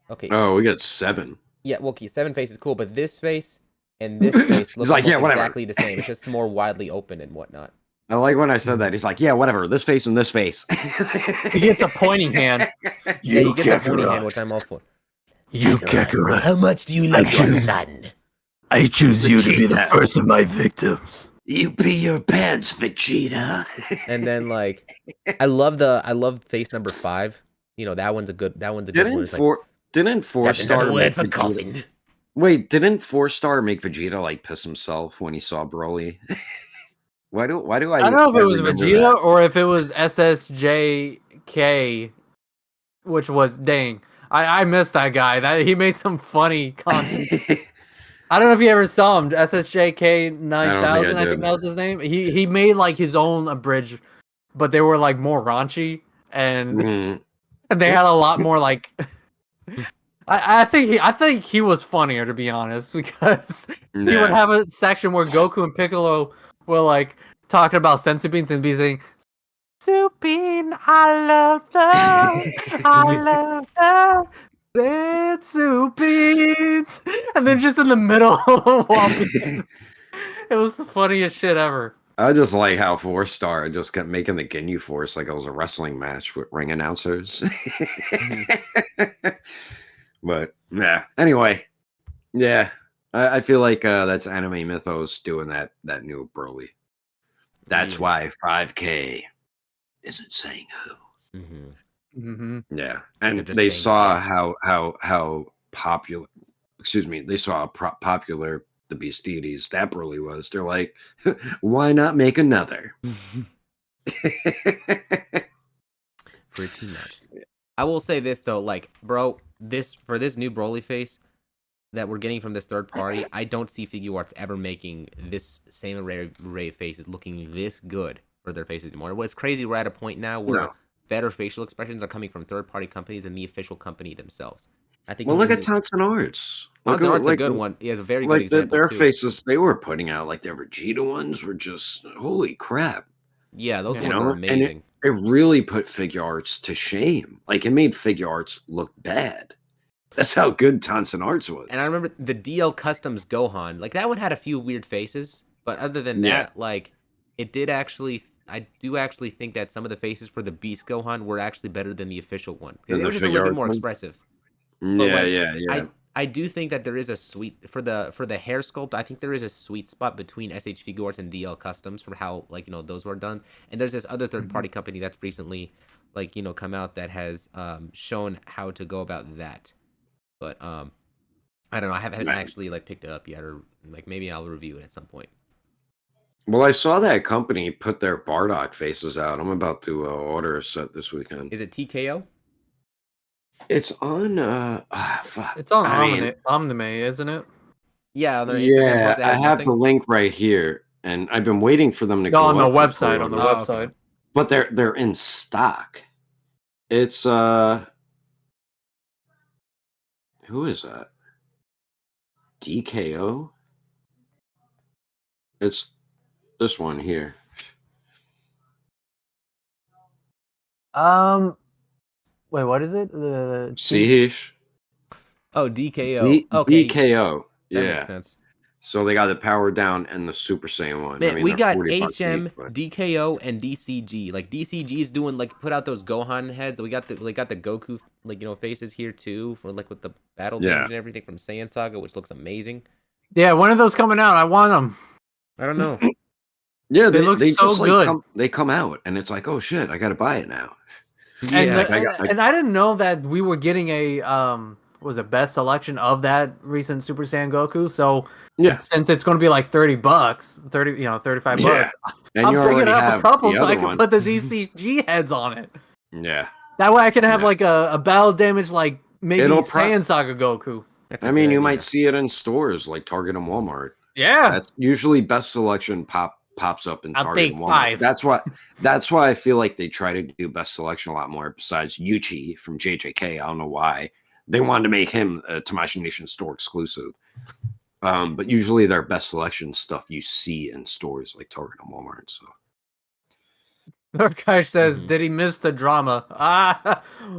okay. Oh, we got 7. Yeah, well, okay, 7 faces, cool, but this face and this face look like, yeah, whatever. exactly the same. It's just more widely open and whatnot. I like when I said that. He's like, yeah, whatever. This face and this face. He gets a pointing hand. Yeah, you get that pointing hand, which I'm all for. You Kakarot. How much do you love your son? I choose you to be the first of my victims. You pee your pants, Vegeta. And then I love face number 5. That one's a good one. Didn't 4-star word for coffin? Wait, didn't 4-star make Vegeta like piss himself when he saw Broly? Why do I don't know if it was Vegeta that? or if it was SSJK, which was dang. I missed that guy. He made some funny content. I don't know if you ever saw him. SSJK 9000, I think that was his name. He made like his own abridged, but they were like more raunchy and they had a lot more like. I think he was funnier, to be honest, because he would have a section where Goku and Piccolo were like talking about senzu beans and be saying, "Supine, I love them, I love them, senzu beans," and then just in the middle, it was the funniest shit ever. I just like how 4-star just kept making the Ginyu Force like it was a wrestling match with ring announcers. But yeah, anyway, yeah, I feel like that's Anime Mythos doing that new Broly. That's why 5K isn't saying who. Yeah, and they saw how popular. Excuse me, they saw how popular the Beast Deities that Broly was. They're like, why not make another? Pretty much. I will say this though, like, bro, for this new Broly face that we're getting from this third party, I don't see Figure Arts ever making this same array of faces looking this good for their faces anymore. What's crazy, we're at a point now where better facial expressions are coming from third party companies than the official company themselves. I think. Well, look at Tonson Arts. Tonson Arts is a good one. He has a very good example. Their faces they were putting out, like their Vegeta ones, were just holy crap. Yeah, those ones are amazing. It really put Figure Arts to shame. Like, it made Figure Arts look bad. That's how good Tonson Arts was. And I remember the DL Customs Gohan. Like, that one had a few weird faces. But other than that, like, it did actually... I do actually think that some of the faces for the Beast Gohan were actually better than the official one. They Than were the just a little figure bit art more one? expressive. But Yeah, like, yeah. I do think that there is a sweet for the hair sculpt. I think there is a sweet spot between SH Figure Arts and DL Customs for how like those were done. And there's this other third party company that's recently like come out that has shown how to go about that. But I don't know. I haven't actually like picked it up yet, or like maybe I'll review it at some point. Well, I saw that company put their Bardock faces out. I'm about to order a set this weekend. Is it TKO? It's on. Fuck. It's on I mean, Omnime, isn't it? Yeah, on their Instagram post, it I has have nothing. the link right here, and I've been waiting for them to No, go on the up for website. On the pre-order. website. Okay. But they're in stock. It's who is that? DKO? It's this one here. Wait, what is it? The Seehish? Oh, DKO. Okay, DKO. that Yeah. makes sense. So they got the Power Down and the Super Saiyan one. Man, I mean, we they're got $40 each, HM, but- DKO, and DCG. Like DCG is doing like put out those Gohan heads. We got the Goku faces here too for like with the battle damage and everything from Saiyan Saga, which looks amazing. Yeah, when are those coming out? I want them. I don't know. Yeah, They look so just, good. They come out, and it's like, oh shit, I got to buy it now. And, Yeah, and I didn't know that we were getting a was it best selection of that recent Super Saiyan Goku. So Yeah. since it's going to be like $30, $35, Yeah. And I'm you picking already up have a couple the so I other can one. put the DCG heads on it. Yeah. That way I can have Yeah. like a battle damage like maybe It'll Saiyan Saga Goku. that's a I mean, good you idea. might see it in stores like Target and Walmart. Yeah. That's usually best selection pops up in I'll Target take and Walmart. 5. That's why I feel like they try to do best selection a lot more. Besides Yuchi from JJK, I don't know why they wanted to make him a Tamashii Nation store exclusive. But usually their best selection stuff you see in stores like Target and Walmart. So Norkash says, did he miss the drama?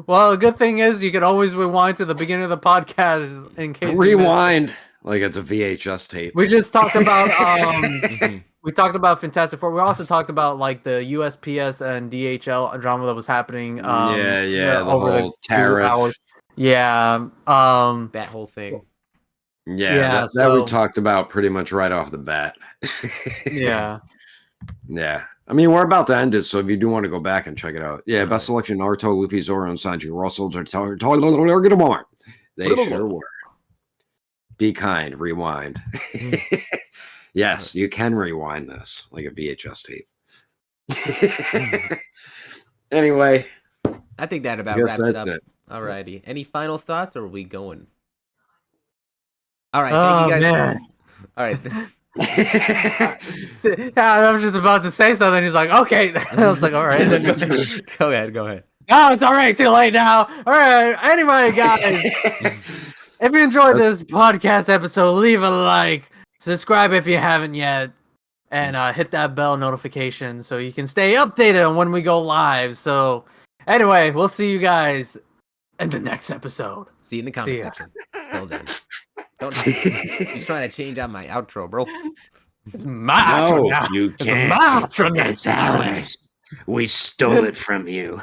Well, a good thing is you can always rewind to the beginning of the podcast in case you missed it. rewind like it's a VHS tape. We just talked about we talked about Fantastic Four. We also talked about like the USPS and DHL drama that was happening. The over whole 2 tariff. hours. Yeah. that whole thing. Yeah, that we talked about pretty much right off the bat. Yeah. Yeah. I mean, we're about to end it, so if you do want to go back and check it out. Yeah, best selection, Naruto, Luffy, Zoro, and Sanji. Russell, get them more. They sure were. Be kind, rewind. Yes, you can rewind this like a VHS tape. Anyway. I think that about I wraps guess it that's up. it. Alrighty. Any final thoughts, or are we going? All right. Thank you guys. Man. All right. Yeah, I was just about to say something. He's like, okay. I was like, all right. Go ahead. Go ahead. No, it's already too late now. All right. Anyway, guys, if you enjoyed this podcast episode, leave a like, subscribe if you haven't yet, and hit that bell notification so you can stay updated on when we go live. So, anyway, we'll see you guys in the next episode. See you in the comment section. Well done. He's trying to change out my outro, bro. It's my outro now. You It's can't. my outro now. It's ours. We stole it from you.